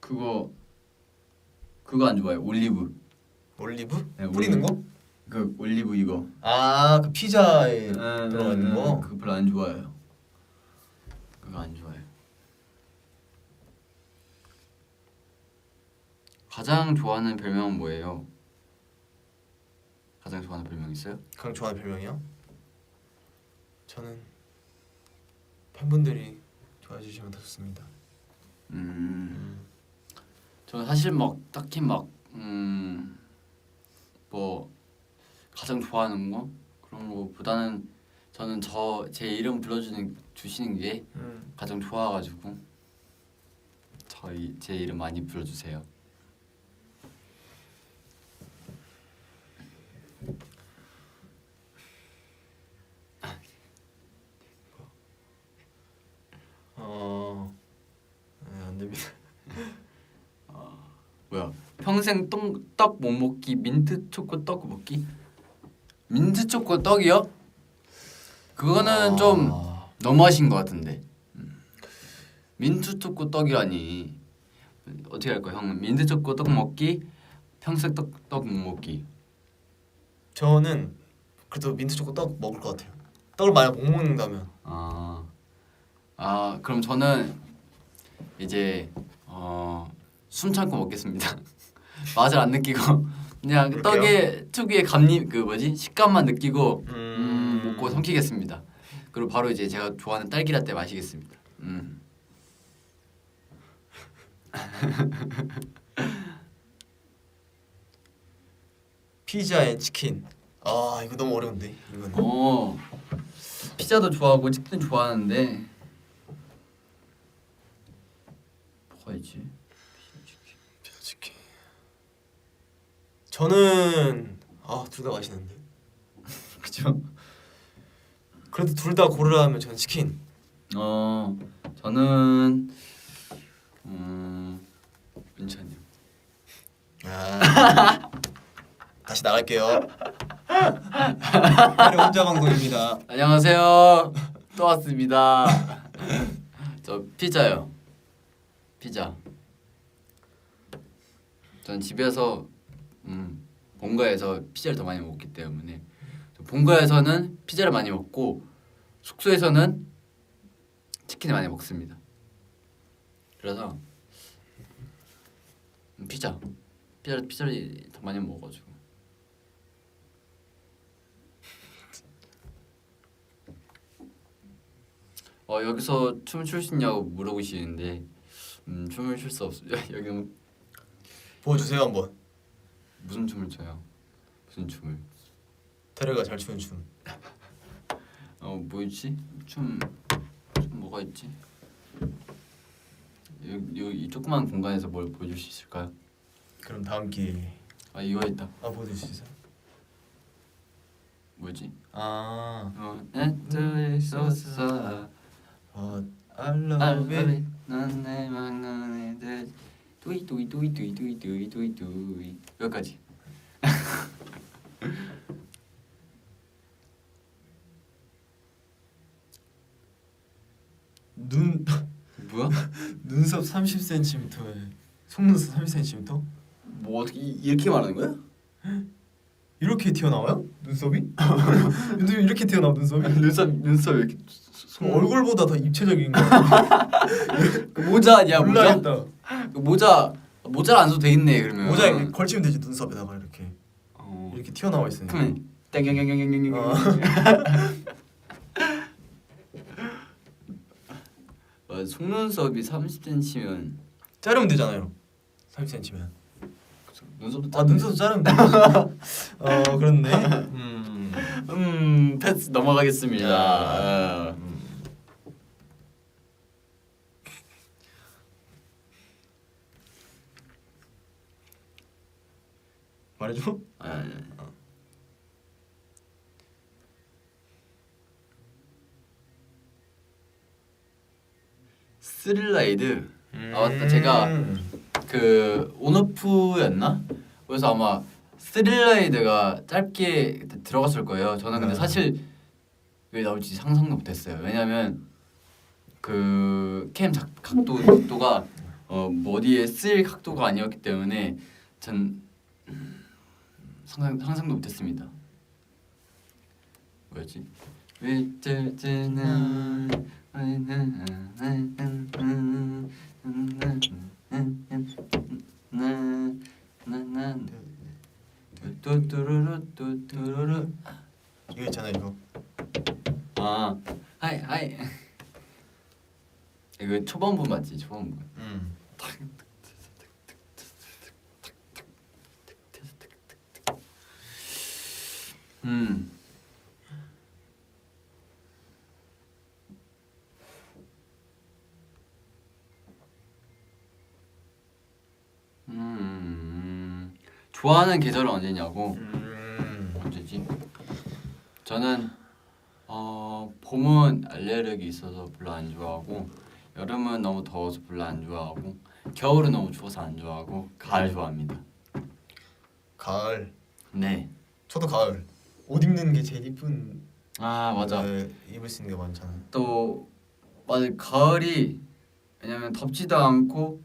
그거 안 좋아해요. 올리브. 올리브? 네, 뿌리는 올리브. 거? 그 올리브 이거. 그 피자에 들어가 있는 거? 그거 별로 안 좋아해요. 그거 안 좋아해요. 가장 좋아하는 별명은 뭐예요? 가장 좋아하는 별명 있어요? 가장 좋아하는 별명이요? 저는 팬분들이 좋아해 주시면 더 좋습니다. 저는 사실 막 딱히 뭐 가장 좋아하는 거 그런 거보다는 저는 제 이름 주시는 게 가장 좋아가지고 제 이름 많이 불러주세요. 안 됩니다. 뭐야? 평생 떡 못 먹기 민트 초코 떡 먹기? 민트 초코 떡이요? 그거는 좀 너무하신 것 같은데. 민트 초코 떡이라니. 어떻게 할 거야, 형은? 민트 초코 떡 먹기, 평생 떡 못 먹기. 저는 그래도 민트 초코 떡 먹을 것 같아요. 떡을 만약 못 먹는다면. 그럼 저는 이제 숨 참고 먹겠습니다. 맛을 안 느끼고 그냥 그럴게요. 떡의 특유의 식감만 느끼고 먹고 음. 삼키겠습니다. 그리고 바로 이제 제가 좋아하는 딸기 라떼 마시겠습니다. 피자 앤 치킨. 이거 너무 어려운데 이거는. 피자도 좋아하고 치킨도 좋아하는데 뭐가 있지? 피자 치킨. 저는 둘 다 맛있는데. 그죠? 그래도 둘 다 고르라면 저는 치킨. 저는 민찬이요. 다시 나갈게요. 아니 혼자 방송입니다. 안녕하세요. 또 왔습니다. 저 피자요. 피자. 전 집에서 본가에서 피자를 더 많이 먹기 때문에 본가에서는 피자를 많이 먹고 숙소에서는 치킨을 많이 먹습니다. 그래서 피자를 더 많이 먹어가지고. 여기서 춤을 출 수 있냐고 물어보시는데 춤을 출 수 없어요. 여기 보여주세요 한번. 무슨 춤을 춰요? 무슨 춤을? 테레가 잘 추는 춤. 뭐 있지? 춤 뭐가 있지? 이 조그만 공간에서 뭘 보여줄 수 있을까요? 그럼 다음 기회에. 이거 있다. 보여줄 수 있어요? 뭐지? 내 있었어. I love it. 넌내 맘에 들 뚜이 여기까지. 눈 뭐야? 눈썹 30cm에 속눈썹 30cm? 뭐 어떻게 이렇게 말하는 거야? 이렇게 튀어나와요? 눈썹이? 이렇게 튀어나와 눈썹이? 눈썹 이렇게 얼굴보다 더 입체적인 거. 그 모자 아니야 모자? 몰라야겠다. 그 모자를 안 써도 되겠네 그러면. 모자 이렇게 걸치면 되지 눈썹에다가 이렇게 이렇게 튀어나와 있으니까. 그러면 땡땡땡땡땡땡. 속눈썹이 30cm면 자르면 되잖아요. 30cm면. 눈썹도 눈썹도 자르면 돼. 그렇네. 패스 넘어가겠습니다. 말해줘. 아니. 스릴라이드. 아 맞다 제가 그 온오프였나? 그래서 아마 스릴라이드가 짧게 그때 들어갔을 거예요. 저는 근데 사실 왜 나올지 상상도 못했어요. 왜냐면 그 캠 각도가 머리에 쓸 각도가 아니었기 때문에 전 상상도 못했습니다. 뭐였지? 뚜뚜루루뚜뚜루루. 이거 있잖아 이거. 아 하이 이거 초반부 맞지? 초반부. 좋아하는 계절은 언제냐고? 언제지? 저는 봄은 알레르기 있어서 별로 안 좋아하고 여름은 너무 더워서 별로 안 좋아하고 겨울은 너무 추워서 안 좋아하고 가을 좋아합니다. 가을. 네. 저도 가을. 옷 입는 게 제일 이쁜. 아 맞아. 입을 수 있는 게 많잖아. 또 맞아 가을이 왜냐면 덥지도 않고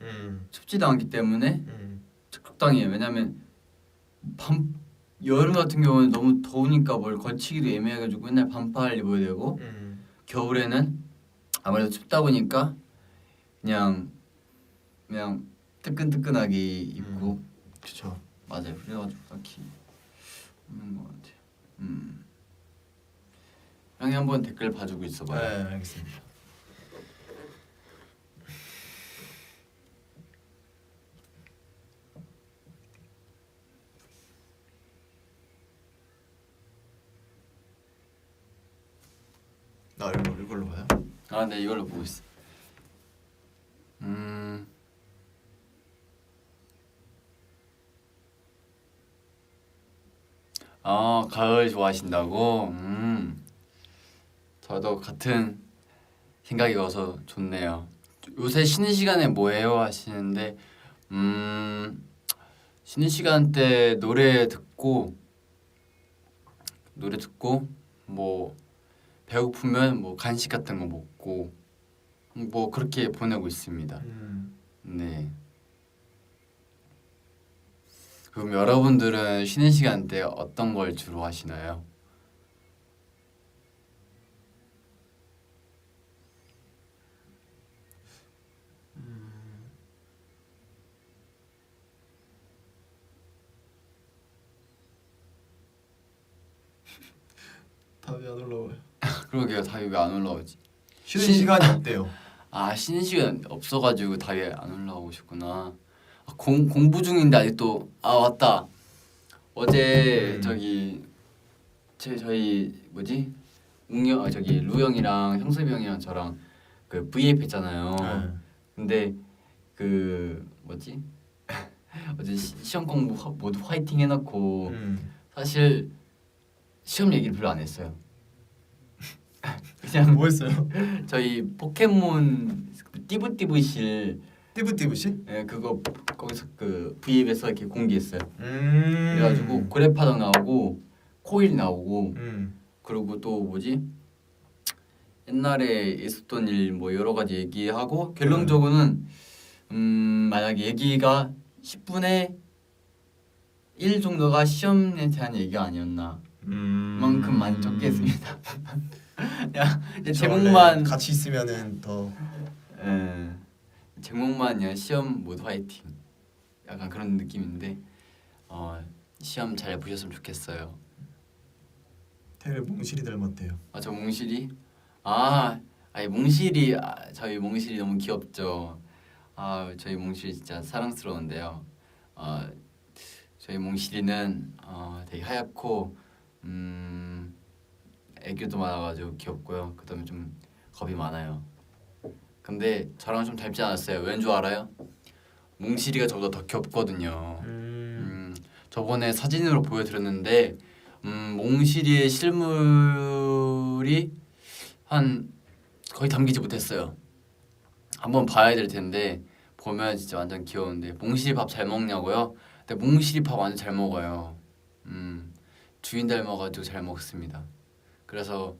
춥지도 않기 때문에 적당해요. 왜냐면 여름 같은 경우는 너무 더우니까 뭘 걸치기도 애매해가지고 맨날 반팔 입어야 되고 겨울에는 아무래도 춥다 보니까 그냥 뜨끈뜨끈하게 입고 그렇죠. 맞아요. 그래가지고 딱히 없는 것 같아요. 형이 한번 댓글 봐주고 있어봐요. 네 알겠습니다. 나 이걸로 봐요? 아, 네 이걸로 보고 있어. 아 가을 좋아하신다고? 저도 같은 생각이어서 좋네요. 요새 쉬는 시간에 뭐 해요 하시는데 쉬는 시간 때 노래 듣고 뭐 배고프면 뭐 간식 같은 거 먹고 뭐 그렇게 보내고 있습니다. 네. 그럼 여러분들은 쉬는 시간 때 어떤 걸 주로 하시나요? 답이 안 올라와요. 그러게요. 답이 왜 안 올라오지? 쉬는 시간이 없대요. 아 쉬는 시간 없어가지고 답이 안 올라오셨구나. 아, 공부 중인데 아직도 아 맞다. 어제 저희 뭐지? 저기 루 형이랑 형섭이 형이랑 저랑 그 V앱 했잖아요. 근데 그 뭐지? 어제 시험 공부 모두 화이팅 해놓고 사실 시험 얘기를 별로 안 했어요. 그냥 뭐 했어요? 저희 포켓몬 띠부띠부실 띠부띠부시? 예 그거 거기서 그 V앱에서 이렇게 공개했어요. 그래가지고 고래파덕 나오고 코일 나오고 그리고 또 뭐지 옛날에 있었던 일 뭐 여러 가지 얘기하고 결론적으로는 만약에 얘기가 10분의 1 정도가 시험에 대한 얘기가 아니었나. 그만큼만 적게 했습니다. 야, 제목만 같이 있으면은 더 제목만 그냥 시험 모두 화이팅. 약간 그런 느낌인데 시험 잘 보셨으면 좋겠어요. 태를 몽실이 닮았대요. 저 몽실이 저희 몽실이 너무 귀엽죠. 저희 몽실이 진짜 사랑스러운데요. 저희 몽실이는 되게 하얗고 애교도 많아가지고 귀엽고요. 그다음에 좀 겁이 많아요. 근데 저랑 좀 닮지 않았어요. 왠 줄 알아요? 몽실이가 저보다 더 귀엽거든요. 저번에 사진으로 보여드렸는데 몽실이의 실물이 한 거의 담기지 못했어요. 한번 봐야 될 텐데 보면 진짜 완전 귀여운데 몽실이 밥 잘 먹냐고요? 근데 몽실이 밥 완전 잘 먹어요. 주인 닮아가지고 잘 먹습니다. 그래서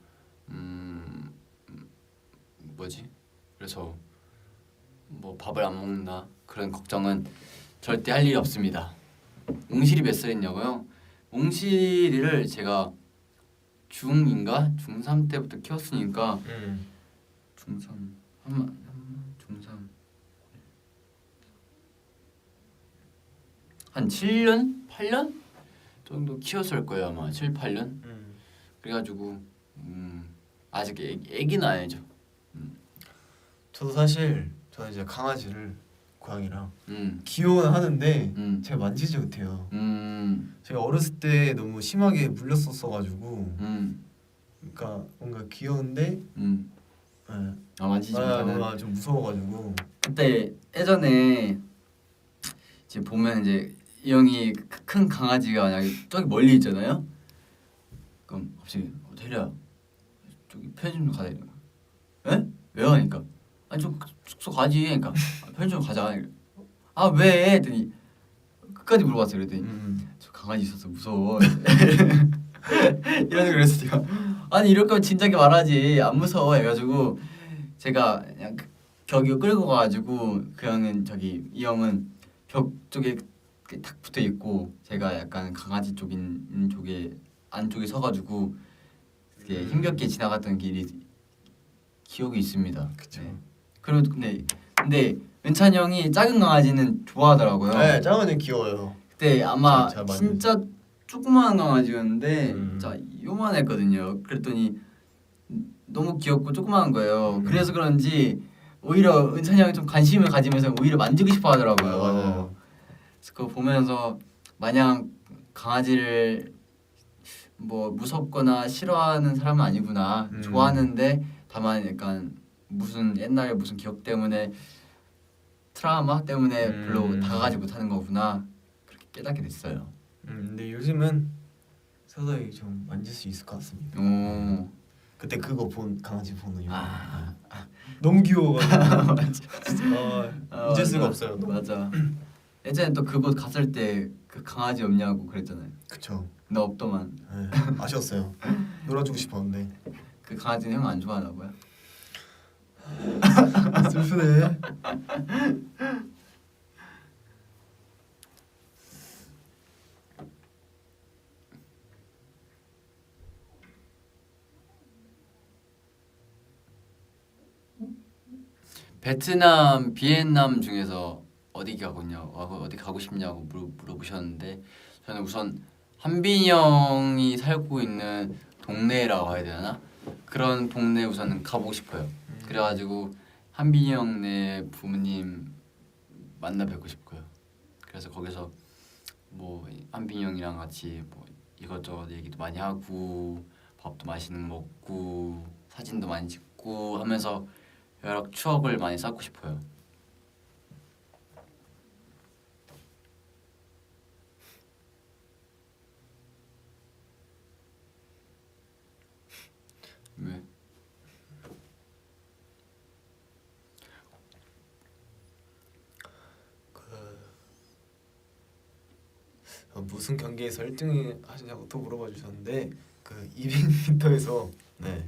그래서 뭐 밥을 안 먹나 그런 걱정은 절대 할 일이 없습니다. 몽실이 몇 살이냐고요? 몽실이를 제가 중2인가 중3 때부터 키웠으니까 중3 중3 한 7년? 8년 정도 키웠을 거예요 아마 7, 8년. 그래가지고 아직 애기는 아니죠. 저도 사실 저는 이제 강아지를 고양이랑 귀여워는 하는데 제가 만지지 못해요. 제가 어렸을 때 너무 심하게 물렸었어가지고 그러니까 뭔가 귀여운데 만지지 못하는 좀 무서워가지고 그때 예전에 이제 보면 이제 이 형이 큰 강아지가 만약에 저기 멀리 있잖아요. 그럼 갑자기 대리야 저기 편의점 좀 가자 이러는 거야. 에? 왜요? 하니까 아니 좀 숙소 가지. 그러니까 편의점 가자. 왜? 했더니 끝까지 물어봤어요. 그랬더니 저 강아지 있어서 무서워. 이러는 그래서 제가 아니 이럴 거면 진작에 말하지 안 무서워 해가지고 제가 그냥 벽에 끌고 가가지고 그 형은 이 형은 벽 쪽에 탁 붙어 있고 제가 약간 강아지 쪽 있는 쪽에 안쪽에 서가지고 이렇게 힘겹게 지나갔던 길이 기억이 있습니다. 그쵸. 네. 그리고 근데 은찬이 형이 작은 강아지는 좋아하더라고요. 네, 작은 귀여워요. 그때 아마 잘 맞네. 진짜 조그마한 강아지였는데 진짜 요만했거든요. 그랬더니 너무 귀엽고 조그마한 거예요. 그래서 그런지 오히려 은찬이 형이 좀 관심을 가지면서 오히려 만지고 싶어 하더라고요. 맞아요. 그래서 그거 보면서 마냥 강아지를 뭐 무섭거나 싫어하는 사람은 아니구나. 좋아하는데 다만 약간 옛날에 무슨 기억 때문에 트라우마 때문에 별로 다가가지 못하는 거구나. 그렇게 깨닫게 됐어요. 근데 요즘은 서서히 좀 만질 수 있을 것 같습니다. 그때 그거 강아지 보는 요 너무 귀여워가지고 잊을 수가 없어요. 너무. 맞아. 예전에 또 그곳 갔을 때 그 강아지 없냐고 그랬잖아요. 그쵸. 나 없더만. 네, 아쉬웠어요. 놀아주고 싶었는데. 그 강아지는 형 안 좋아하나 봐요. 슬프네. 베트남, 비엔남 중에서 어디 가고 싶냐고 물어보셨는데 저는 우선 한빈이 형이 살고 있는 동네라고 해야 되나? 그런 동네 우선 가보고 싶어요. 그래가지고 한빈이 형네 부모님 만나 뵙고 싶고요. 그래서 거기서 뭐 한빈이 형이랑 같이 뭐 이것저것 얘기도 많이 하고 밥도 맛있는 거 먹고 사진도 많이 찍고 하면서 여러 추억을 많이 쌓고 싶어요. 왜? 무슨 경기에서 1등 하시냐고 또 물어봐 주셨는데 그 200m에서 네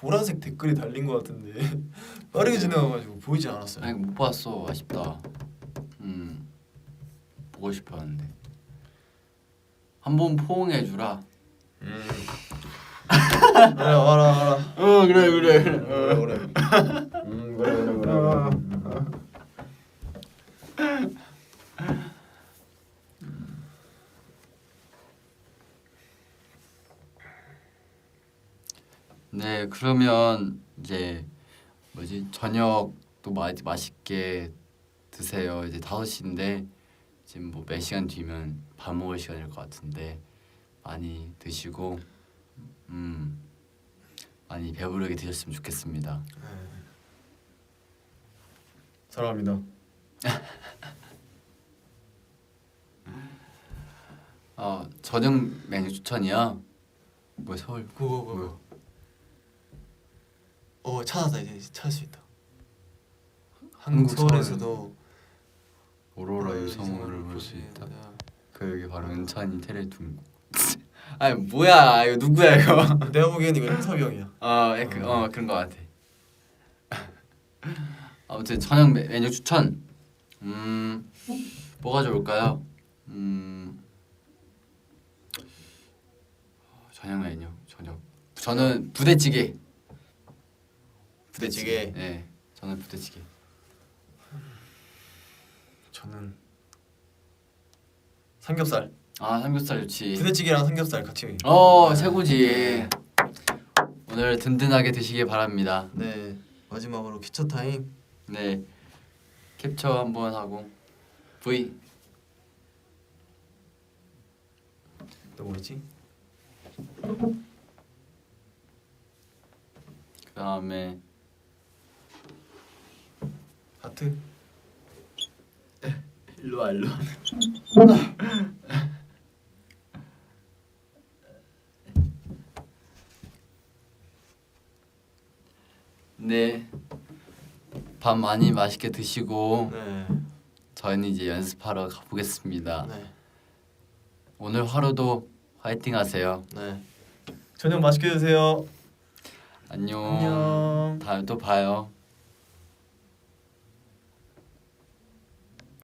보라색 댓글이 달린 것 같은데 빠르게 지나가가지고 보이지 않았어요. 아니 못 봤어. 아쉽다. 보고 싶었는데. 한번 포옹해 주라. 그래 알아. 그래. 그래. 그래. 네, 그러면 이제 저녁도 맛있게 드세요. 이제 5시인데 지금 뭐 몇 시간 뒤면 밥 먹을 시간일 것 같은데 많이 드시고 많이 배부르게 드셨으면 좋겠습니다. 사랑합니다. 저녁 메뉴 추천이야. 뭐 서울 그거. 찾았다 이제 찾을 수 있다. 한국 한국 서울에서도 오로라 유성우를 볼 수 있다. 그 여기 바로 은찬이 테레둥. 아니 뭐야 이거 누구야 이거? 내가 보기엔 이거 현섭이 형이야. 그런 거 같아. 아무튼 저녁 메뉴 추천. 뭐가 좋을까요? 저녁 메뉴 저는 부대찌개. 부대찌개. 네, 저는 부대찌개. 저는 삼겹살. 삼겹살 좋지. 부대찌개랑 삼겹살 같이. 최고지. 오늘 든든하게 드시길 바랍니다. 네, 마지막으로 캡처 타임. 네, 캡처 한번 하고 V. 또 뭐였지? 그다음에 하트. 일로 와. 네, 밥 많이 맛있게 드시고 네. 저희는 이제 연습하러 가보겠습니다. 네. 오늘 하루도 화이팅 하세요. 네. 저녁 맛있게 드세요. 안녕. 안녕. 다음에 또 봐요.